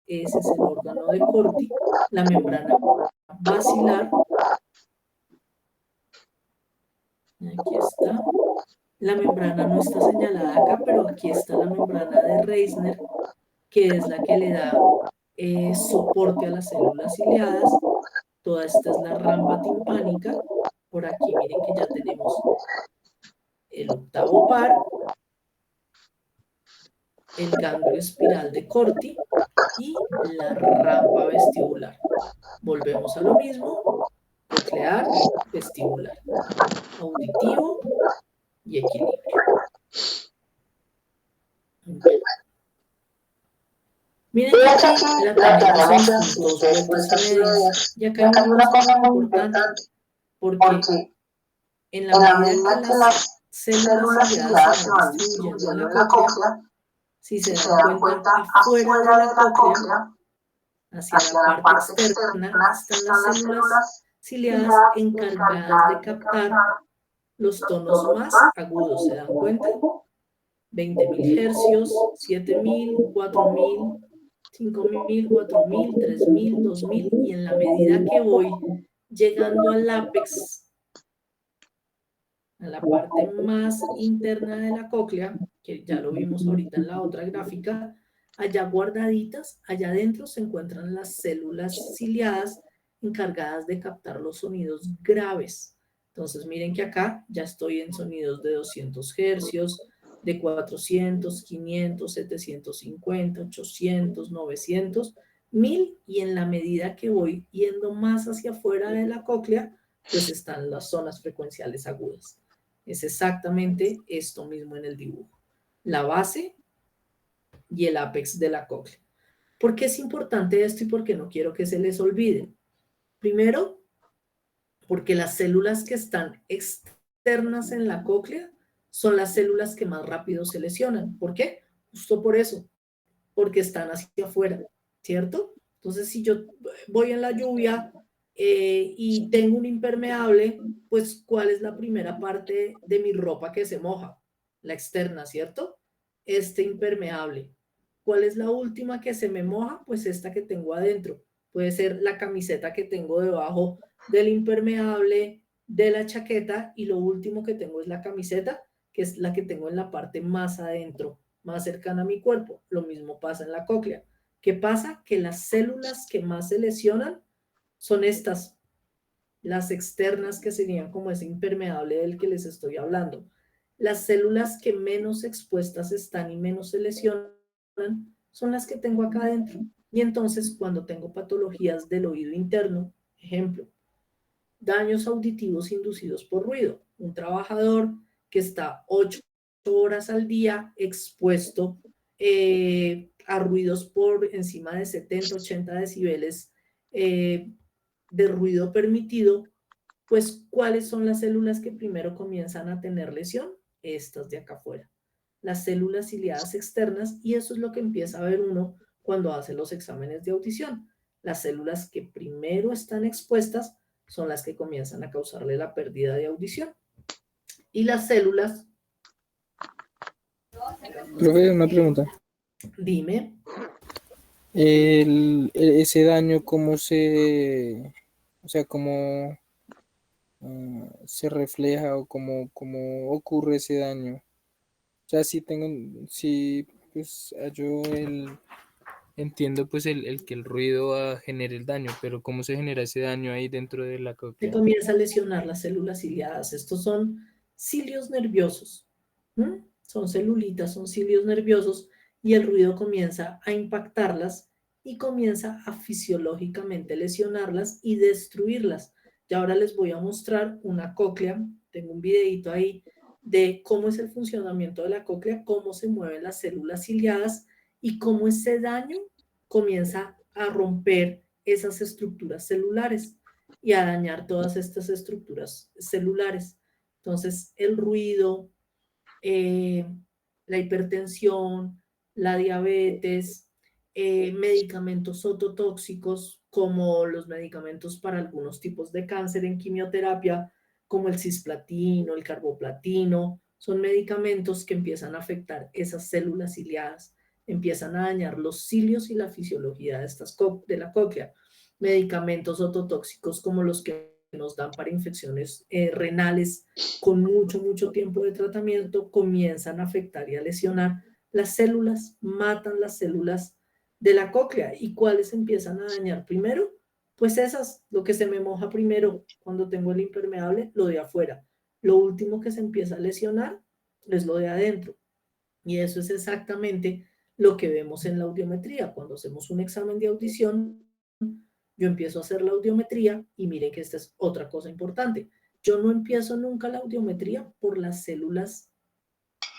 Ese es el órgano de Corti. La membrana basilar. Aquí está. La membrana no está señalada acá, pero aquí está la membrana de Reisner, que es la que le da soporte a las células ciliadas. Toda esta es la rampa timpánica. Por aquí miren que ya tenemos el octavo par, el ganglio espiral de Corti y la rampa vestibular. Volvemos a lo mismo: coclear, vestibular, auditivo y equilibrio. Miren que aquí la tenemos en dos vueltas y media. Y acá hay una cosa muy importante, porque en la medida que las células ciliadas se van distribuyendo en la cóclea, si se dan cuenta, afuera de la cóclea, hacia la parte externa, están las células ciliadas encargadas de captar los tonos más agudos. ¿Se dan cuenta? 20.000 hercios, 7.000, 4.000, 5.000, 4.000, 3.000, 2.000, y en la medida que voy llegando al ápex, a la parte más interna de la cóclea, que ya lo vimos ahorita en la otra gráfica, allá guardaditas, allá adentro se encuentran las células ciliadas encargadas de captar los sonidos graves. Entonces miren que acá ya estoy en sonidos de 200 hercios, de 400, 500, 750, 800, 900, 1000, y en la medida que voy yendo más hacia afuera de la cóclea, pues están las zonas frecuenciales agudas. Es exactamente esto mismo en el dibujo: la base y el ápex de la cóclea. ¿Por qué es importante esto y por qué no quiero que se les olvide? Primero, porque las células que están externas en la cóclea son las células que más rápido se lesionan. ¿Por qué? Justo por eso, porque están hacia afuera, ¿cierto? Entonces, si yo voy en la lluvia y tengo un impermeable, pues ¿cuál es la primera parte de mi ropa que se moja? La externa, ¿cierto? Este impermeable. ¿Cuál es la última que se me moja? Pues esta que tengo adentro. Puede ser la camiseta que tengo debajo del impermeable, de la chaqueta, y lo último que tengo es la camiseta, que es la que tengo en la parte más adentro, más cercana a mi cuerpo. Lo mismo pasa en la cóclea. ¿Qué pasa? Que las células que más se lesionan son estas, las externas, que serían como ese impermeable del que les estoy hablando. Las células que menos expuestas están y menos se lesionan son las que tengo acá adentro. Y entonces, cuando tengo patologías del oído interno, ejemplo, daños auditivos inducidos por ruido, un trabajador que está 8 horas al día expuesto a ruidos por encima de 70, 80 decibeles de ruido permitido, pues ¿cuáles son las células que primero comienzan a tener lesión? Estas de acá afuera, las células ciliadas externas, y eso es lo que empieza a ver uno cuando hace los exámenes de audición. Las células que primero están expuestas son las que comienzan a causarle la pérdida de audición. Y las células... Profe, una pregunta. Dime. Ese daño, ¿cómo se, o sea, cómo se refleja o cómo ocurre ese daño? O sea, sí, pues yo entiendo pues el que el ruido genere el daño, pero ¿cómo se genera ese daño ahí dentro de la Se cóclea? comienza a lesionar las células ciliadas. Estos son cilios nerviosos. Son celulitas, son cilios nerviosos, y el ruido comienza a impactarlas y comienza a fisiológicamente lesionarlas y destruirlas. Y ahora les voy a mostrar una cóclea. Tengo un videito ahí de cómo es el funcionamiento de la cóclea, cómo se mueven las células ciliadas y cómo ese daño comienza a romper esas estructuras celulares y a dañar todas estas estructuras celulares. Entonces, el ruido, la hipertensión, la diabetes, medicamentos ototóxicos como los medicamentos para algunos tipos de cáncer en quimioterapia, como el cisplatino, el carboplatino, son medicamentos que empiezan a afectar esas células ciliadas, empiezan a dañar los cilios y la fisiología de la cóclea. Medicamentos ototóxicos como los que nos dan para infecciones renales con mucho tiempo de tratamiento comienzan a afectar y a lesionar las células, matan las células de la cóclea. ¿Y cuáles empiezan a dañar primero? Pues esas, lo que se me moja primero cuando tengo el impermeable, lo de afuera. Lo último que se empieza a lesionar es lo de adentro. Y eso es exactamente lo que vemos en la audiometría. Cuando hacemos un examen de audición, yo empiezo a hacer la audiometría y miren que esta es otra cosa importante. Yo no empiezo nunca la audiometría por las células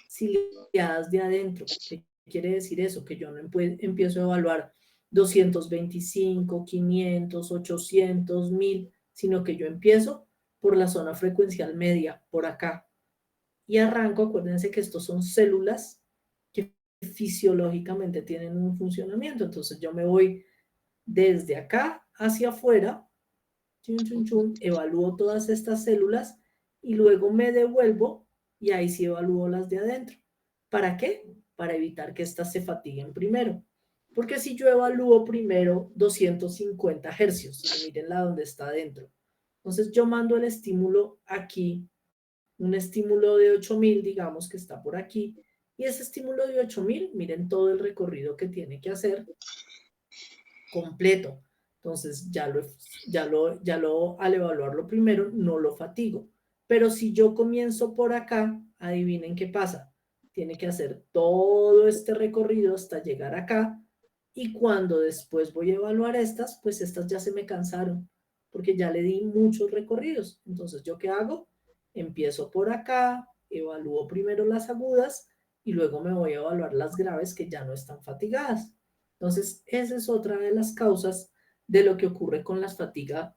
ciliadas de adentro. ¿Qué quiere decir eso? Que yo no empiezo a evaluar 225, 500, 800, 1000, sino que yo empiezo por la zona frecuencial media, por acá. Y arranco, acuérdense que estos son células que fisiológicamente tienen un funcionamiento. Entonces yo me voy desde acá hacia afuera, evalúo todas estas células y luego me devuelvo y ahí sí evalúo las de adentro. ¿Para qué? Para evitar que estas se fatiguen primero. Porque si yo evalúo primero 250 hercios, mírenla donde está adentro. Entonces yo mando el estímulo aquí, un estímulo de 8000, digamos que está por aquí, y ese estímulo de 8000, miren todo el recorrido que tiene que hacer completo. Entonces al evaluarlo primero no lo fatigo. Pero si yo comienzo por acá, adivinen qué pasa. Tiene que hacer todo este recorrido hasta llegar acá, y cuando después voy a evaluar estas, pues estas ya se me cansaron porque ya le di muchos recorridos. Entonces, ¿yo qué hago? Empiezo por acá, evalúo primero las agudas y luego me voy a evaluar las graves que ya no están fatigadas. Entonces, esa es otra de las causas de lo que ocurre con la fatiga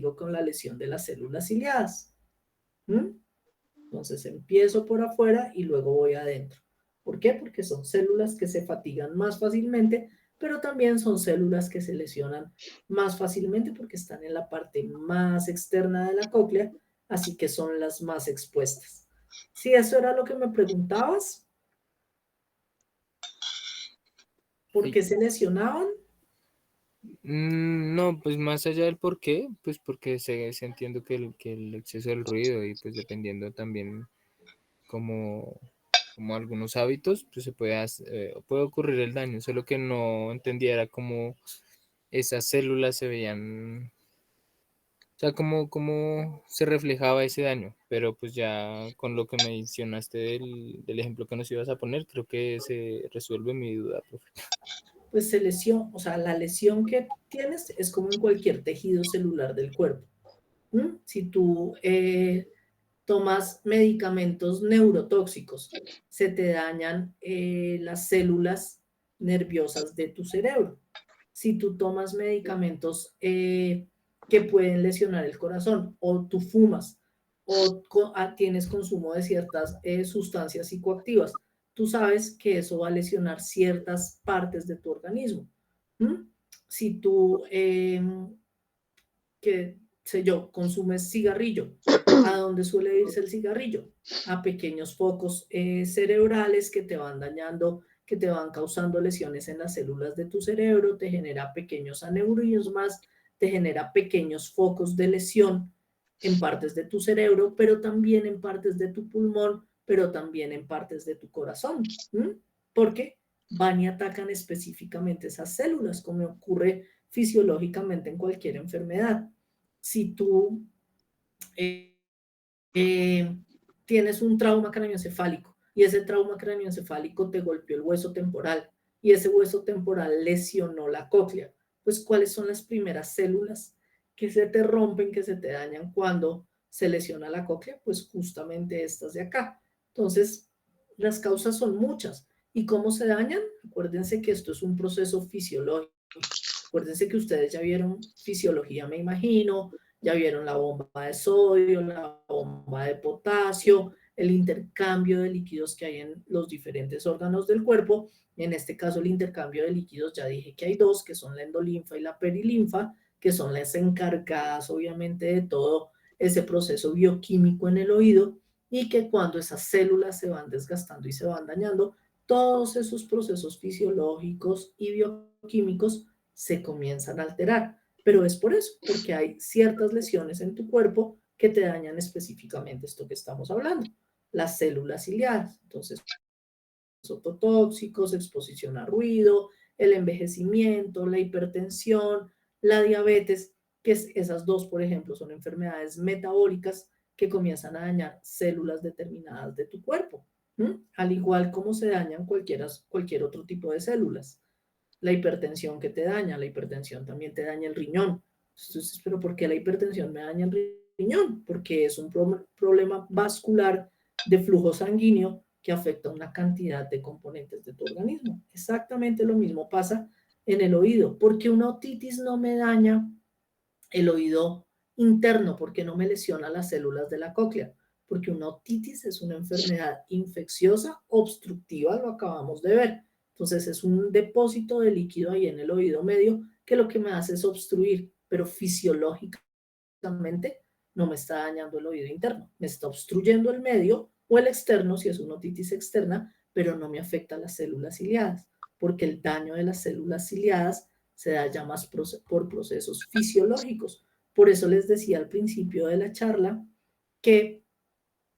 o con la lesión de las células ciliadas. Entonces, empiezo por afuera y luego voy adentro. ¿Por qué? Porque son células que se fatigan más fácilmente, pero también son células que se lesionan más fácilmente porque están en la parte más externa de la cóclea, así que son las más expuestas. ¿Sí, eso era lo que me preguntabas? ¿Por Sí. qué se lesionaban? No, pues más allá del por qué, pues porque se entiende que el exceso del ruido y pues dependiendo también como, como algunos hábitos, pues puede ocurrir el daño, solo que no entendiera cómo esas células se veían, o sea, cómo se reflejaba ese daño, pero pues ya con lo que mencionaste del ejemplo que nos ibas a poner, creo que se resuelve mi duda, profe. Pues se lesión, o sea, la lesión que tienes es como en cualquier tejido celular del cuerpo. Si tú tomas medicamentos neurotóxicos, se te dañan las células nerviosas de tu cerebro. Si tú tomas medicamentos que pueden lesionar el corazón, o tú fumas, o tienes consumo de ciertas sustancias psicoactivas, tú sabes que eso va a lesionar ciertas partes de tu organismo. Si tú que sé yo, consumes cigarrillo, ¿a dónde suele irse el cigarrillo? A pequeños focos cerebrales que te van dañando, que te van causando lesiones en las células de tu cerebro, te genera pequeños aneurismas, te genera pequeños focos de lesión en partes de tu cerebro, pero también en partes de tu pulmón, pero también en partes de tu corazón. Porque van y atacan específicamente esas células, como ocurre fisiológicamente en cualquier enfermedad. Si tú eh, eh, tienes un trauma craneoencefálico y ese trauma craneoencefálico te golpeó el hueso temporal y ese hueso temporal lesionó la cóclea, pues ¿cuáles son las primeras células que se te rompen, que se te dañan cuando se lesiona la cóclea? Pues justamente estas de acá. Entonces, las causas son muchas. ¿Y cómo se dañan? Acuérdense que esto es un proceso fisiológico. Acuérdense que ustedes ya vieron fisiología, me imagino, ya vieron la bomba de sodio, la bomba de potasio, el intercambio de líquidos que hay en los diferentes órganos del cuerpo. En este caso, el intercambio de líquidos, ya dije que hay dos, que son la endolinfa y la perilinfa, que son las encargadas, obviamente, de todo ese proceso bioquímico en el oído, y que cuando esas células se van desgastando y se van dañando, todos esos procesos fisiológicos y bioquímicos se comienzan a alterar. Pero es por eso, porque hay ciertas lesiones en tu cuerpo que te dañan específicamente esto que estamos hablando, las células ciliadas. Entonces, ototóxicos, exposición a ruido, el envejecimiento, la hipertensión, la diabetes, que esas dos, por ejemplo, son enfermedades metabólicas que comienzan a dañar células determinadas de tu cuerpo, al igual como se dañan cualquier otro tipo de células. La hipertensión que te daña, la hipertensión también te daña el riñón. Entonces, ¿pero por qué la hipertensión me daña el riñón? Porque es un problema vascular de flujo sanguíneo que afecta una cantidad de componentes de tu organismo. Exactamente lo mismo pasa en el oído. Porque una otitis no me daña el oído interno, porque no me lesiona las células de la cóclea. Porque una otitis es una enfermedad infecciosa obstructiva, lo acabamos de ver. Entonces es un depósito de líquido ahí en el oído medio que lo que me hace es obstruir, pero fisiológicamente no me está dañando el oído interno, me está obstruyendo el medio o el externo si es una otitis externa, pero no me afecta a las células ciliadas, porque el daño de las células ciliadas se da ya más por procesos fisiológicos. Por eso les decía al principio de la charla que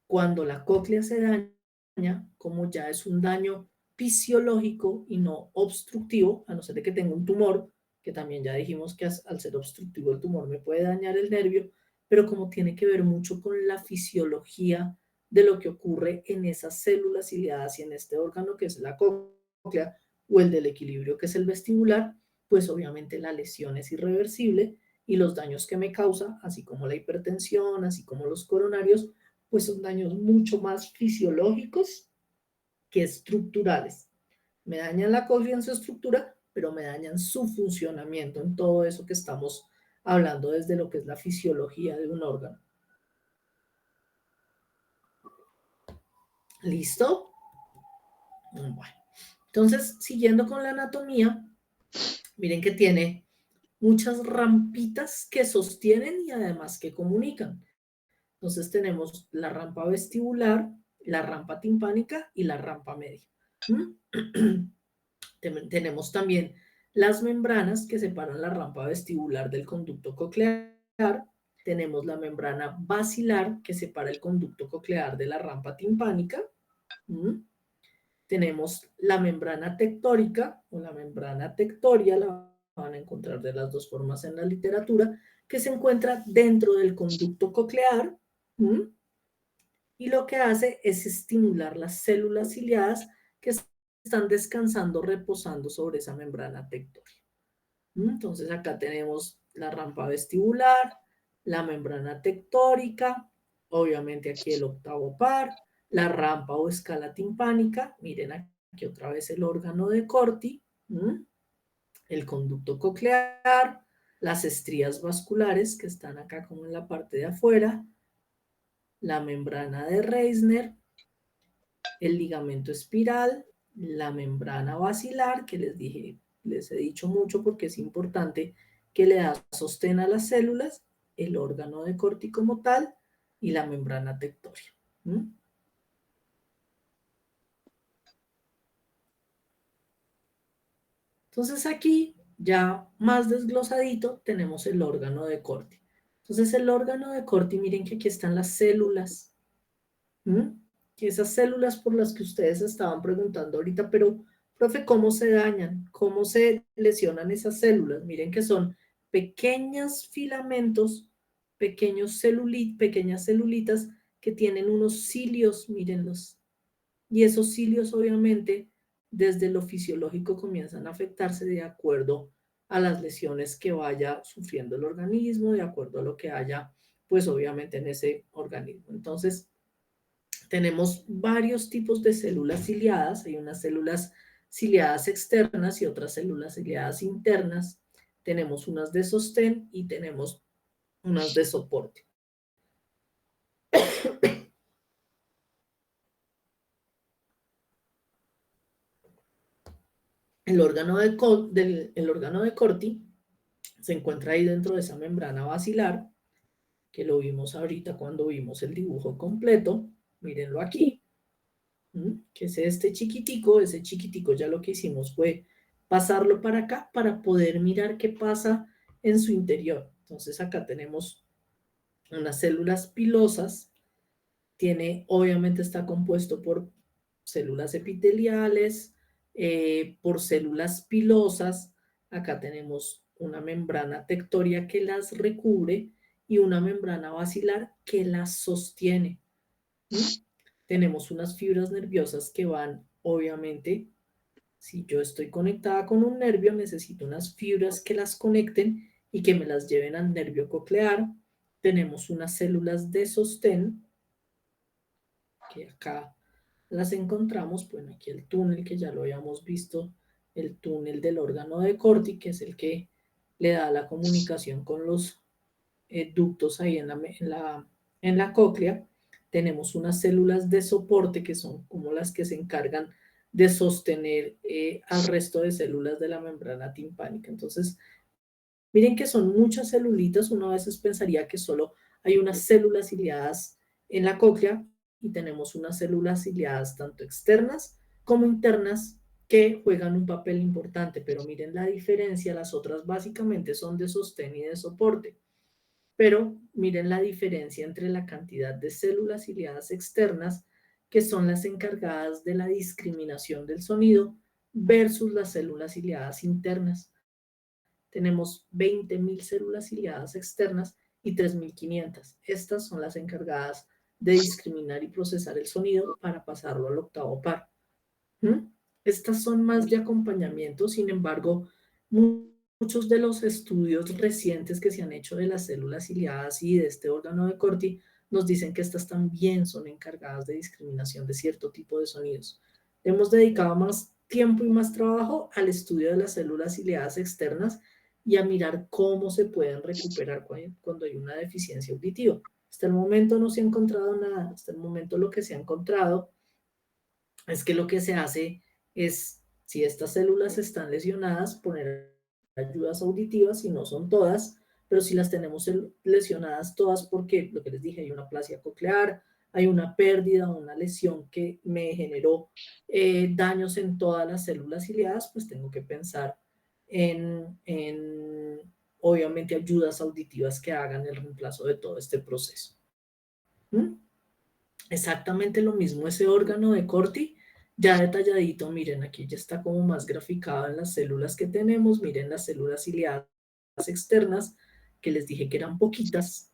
cuando la cóclea se daña, como ya es un daño fisiológico y no obstructivo, a no ser de que tenga un tumor, que también ya dijimos que al ser obstructivo el tumor me puede dañar el nervio, pero como tiene que ver mucho con la fisiología de lo que ocurre en esas células ciliadas y en este órgano que es la cóclea, o el del equilibrio que es el vestibular, pues obviamente la lesión es irreversible y los daños que me causa, así como la hipertensión, así como los coronarios, pues son daños mucho más fisiológicos que estructurales. Me dañan la cóclea en su estructura, pero me dañan su funcionamiento en todo eso que estamos hablando desde lo que es la fisiología de un órgano. ¿Listo? Bueno, entonces, siguiendo con la anatomía, miren que tiene muchas rampitas que sostienen y además que comunican. Entonces tenemos la rampa vestibular, la rampa timpánica y la rampa media. Tenemos también las membranas que separan la rampa vestibular del conducto coclear. Tenemos la membrana basilar que separa el conducto coclear de la rampa timpánica. Tenemos la membrana tectórica o la membrana tectoria, la van a encontrar de las dos formas en la literatura, que se encuentra dentro del conducto coclear. Y lo que hace es estimular las células ciliadas que están descansando, reposando sobre esa membrana tectórica. Entonces acá tenemos la rampa vestibular, la membrana tectórica, obviamente aquí el octavo par, la rampa o escala timpánica, miren aquí otra vez el órgano de Corti, el conducto coclear, las estrías vasculares que están acá como en la parte de afuera, la membrana de Reisner, el ligamento espiral, la membrana basilar, que les he dicho mucho porque es importante, que le da sostén a las células, el órgano de Corti como tal, y la membrana tectórica. Entonces aquí, ya más desglosadito, tenemos el órgano de Corti. Entonces el órgano de Corti, miren que aquí están las células. Que esas células por las que ustedes estaban preguntando ahorita, pero, profe, ¿cómo se dañan? ¿Cómo se lesionan esas células? Miren que son pequeños filamentos, pequeñas celulitas que tienen unos cilios, mírenlos. Y esos cilios, obviamente, desde lo fisiológico comienzan a afectarse de acuerdo a las lesiones que vaya sufriendo el organismo, de acuerdo a lo que haya, pues obviamente en ese organismo. Entonces, tenemos varios tipos de células ciliadas. Hay unas células ciliadas externas y otras células ciliadas internas. Tenemos unas de sostén y tenemos unas de soporte. El órgano de Corti se encuentra ahí dentro de esa membrana basilar, que lo vimos ahorita cuando vimos el dibujo completo. Mírenlo aquí, que es este chiquitico. Ese chiquitico ya lo que hicimos fue pasarlo para acá para poder mirar qué pasa en su interior. Entonces acá tenemos unas células pilosas. Obviamente está compuesto por células epiteliales, por células pilosas. Acá tenemos una membrana tectoria que las recubre y una membrana basilar que las sostiene. Tenemos unas fibras nerviosas que van, obviamente, si yo estoy conectada con un nervio, necesito unas fibras que las conecten y que me las lleven al nervio coclear. Tenemos unas células de sostén, que acá las encontramos, bueno, aquí el túnel que ya lo habíamos visto, el túnel del órgano de Corti, que es el que le da la comunicación con los ductos ahí en la cóclea. Tenemos unas células de soporte que son como las que se encargan de sostener al resto de células de la membrana timpánica. Entonces, miren que son muchas celulitas. Uno a veces pensaría que solo hay unas células ciliadas en la cóclea, y tenemos unas células ciliadas tanto externas como internas que juegan un papel importante, pero miren la diferencia. Las otras básicamente son de sostén y de soporte. Pero miren la diferencia entre la cantidad de células ciliadas externas, que son las encargadas de la discriminación del sonido, versus las células ciliadas internas. Tenemos 20.000 células ciliadas externas y 3.500. Estas son las encargadas de discriminar y procesar el sonido para pasarlo al octavo par. Estas son más de acompañamiento. Sin embargo, muchos de los estudios recientes que se han hecho de las células ciliadas y de este órgano de Corti nos dicen que estas también son encargadas de discriminación de cierto tipo de sonidos. Hemos dedicado más tiempo y más trabajo al estudio de las células ciliadas externas y a mirar cómo se pueden recuperar cuando hay una deficiencia auditiva. Hasta el momento no se ha encontrado nada. Hasta el momento lo que se ha encontrado es que lo que se hace es, si estas células están lesionadas, poner ayudas auditivas, y no son todas, pero si las tenemos lesionadas todas, porque lo que les dije, hay una aplasia coclear, hay una pérdida, una lesión que me generó daños en todas las células ciliadas, pues tengo que pensar en obviamente ayudas auditivas que hagan el reemplazo de todo este proceso. ¿Mm? Exactamente lo mismo ese órgano de Corti, ya detalladito, miren, aquí ya está como más graficado en las células que tenemos, miren las células ciliadas externas, que les dije que eran poquitas,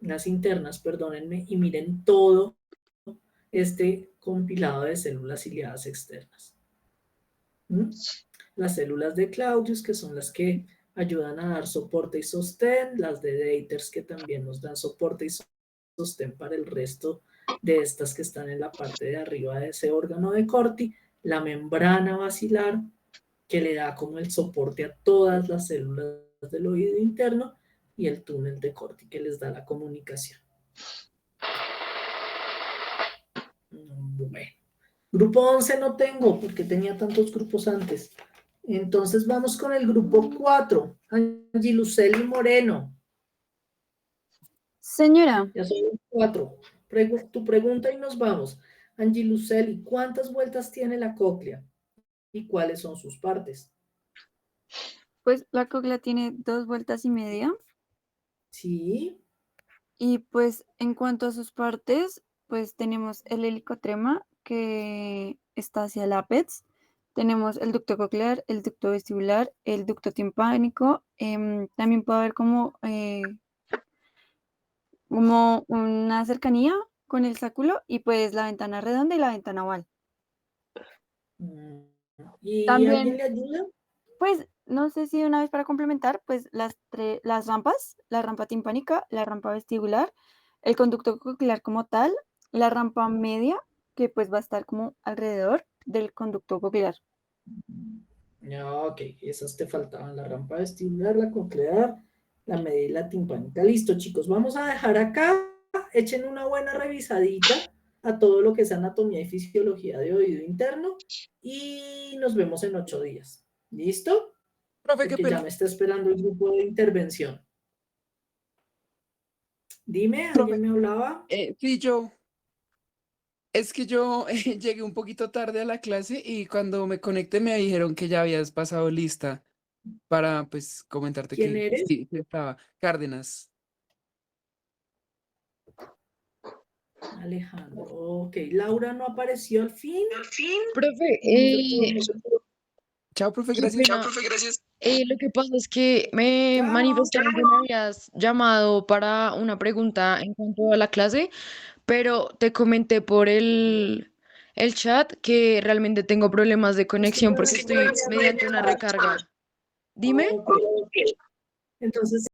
las internas, perdónenme, y miren todo este compilado de células ciliadas externas. ¿Mm? Las células de Claudius, que son las que ayudan a dar soporte y sostén, las de Deiters, que también nos dan soporte y sostén para el resto de estas que están en la parte de arriba de ese órgano de Corti, la membrana basilar, que le da como el soporte a todas las células del oído interno, y el túnel de Corti, que les da la comunicación. Bueno, grupo 11 no tengo, porque tenía tantos grupos antes. Entonces vamos con el grupo 4, Angie Luceli Moreno. Señora, Ya son los 4. Tu pregunta y nos vamos. Angie Luceli, ¿cuántas vueltas tiene la cóclea? ¿Y cuáles son sus partes? pues la cóclea tiene 2,5 vueltas. Sí. Y pues en cuanto a sus partes, pues tenemos el helicotrema que está hacia el ápex. Tenemos el ducto coclear, el ducto vestibular, el ducto timpánico. También puede haber como una cercanía con el sáculo y pues la ventana redonda y la ventana oval. ¿Y También, alguien le ayuda? pues, no sé si una vez para complementar, pues las rampas, la rampa timpánica, la rampa vestibular, el conducto coclear como tal, la rampa media, que pues va a estar como alrededor del conducto coclear. Ok, esas te faltaban, la rampa vestibular, la coclear, la media y la timpánica. Listo, chicos, vamos a dejar acá, echen una buena revisadita a todo lo que es anatomía y fisiología de oído interno y nos vemos en 8 días. ¿Listo? Profe, qué Porque ya pena. me está esperando el grupo de intervención. Dime, Profe, ¿alguien me hablaba? Sí, yo. Es que yo llegué un poquito tarde a la clase y cuando me conecté me dijeron que ya habías pasado lista para, pues, comentarte ¿Quién que eres? sí, sí estaba. Cárdenas. Alejandro. Ok, Laura no apareció al fin. Profe, No sé por Chao, profe, qué gracias. pena. Lo que pasa es que me Chao. manifestaron que me habías llamado para una pregunta en cuanto a la clase, pero te comenté por el chat que realmente tengo problemas de conexión porque estoy mediante una recarga. Dime. Ok. Entonces,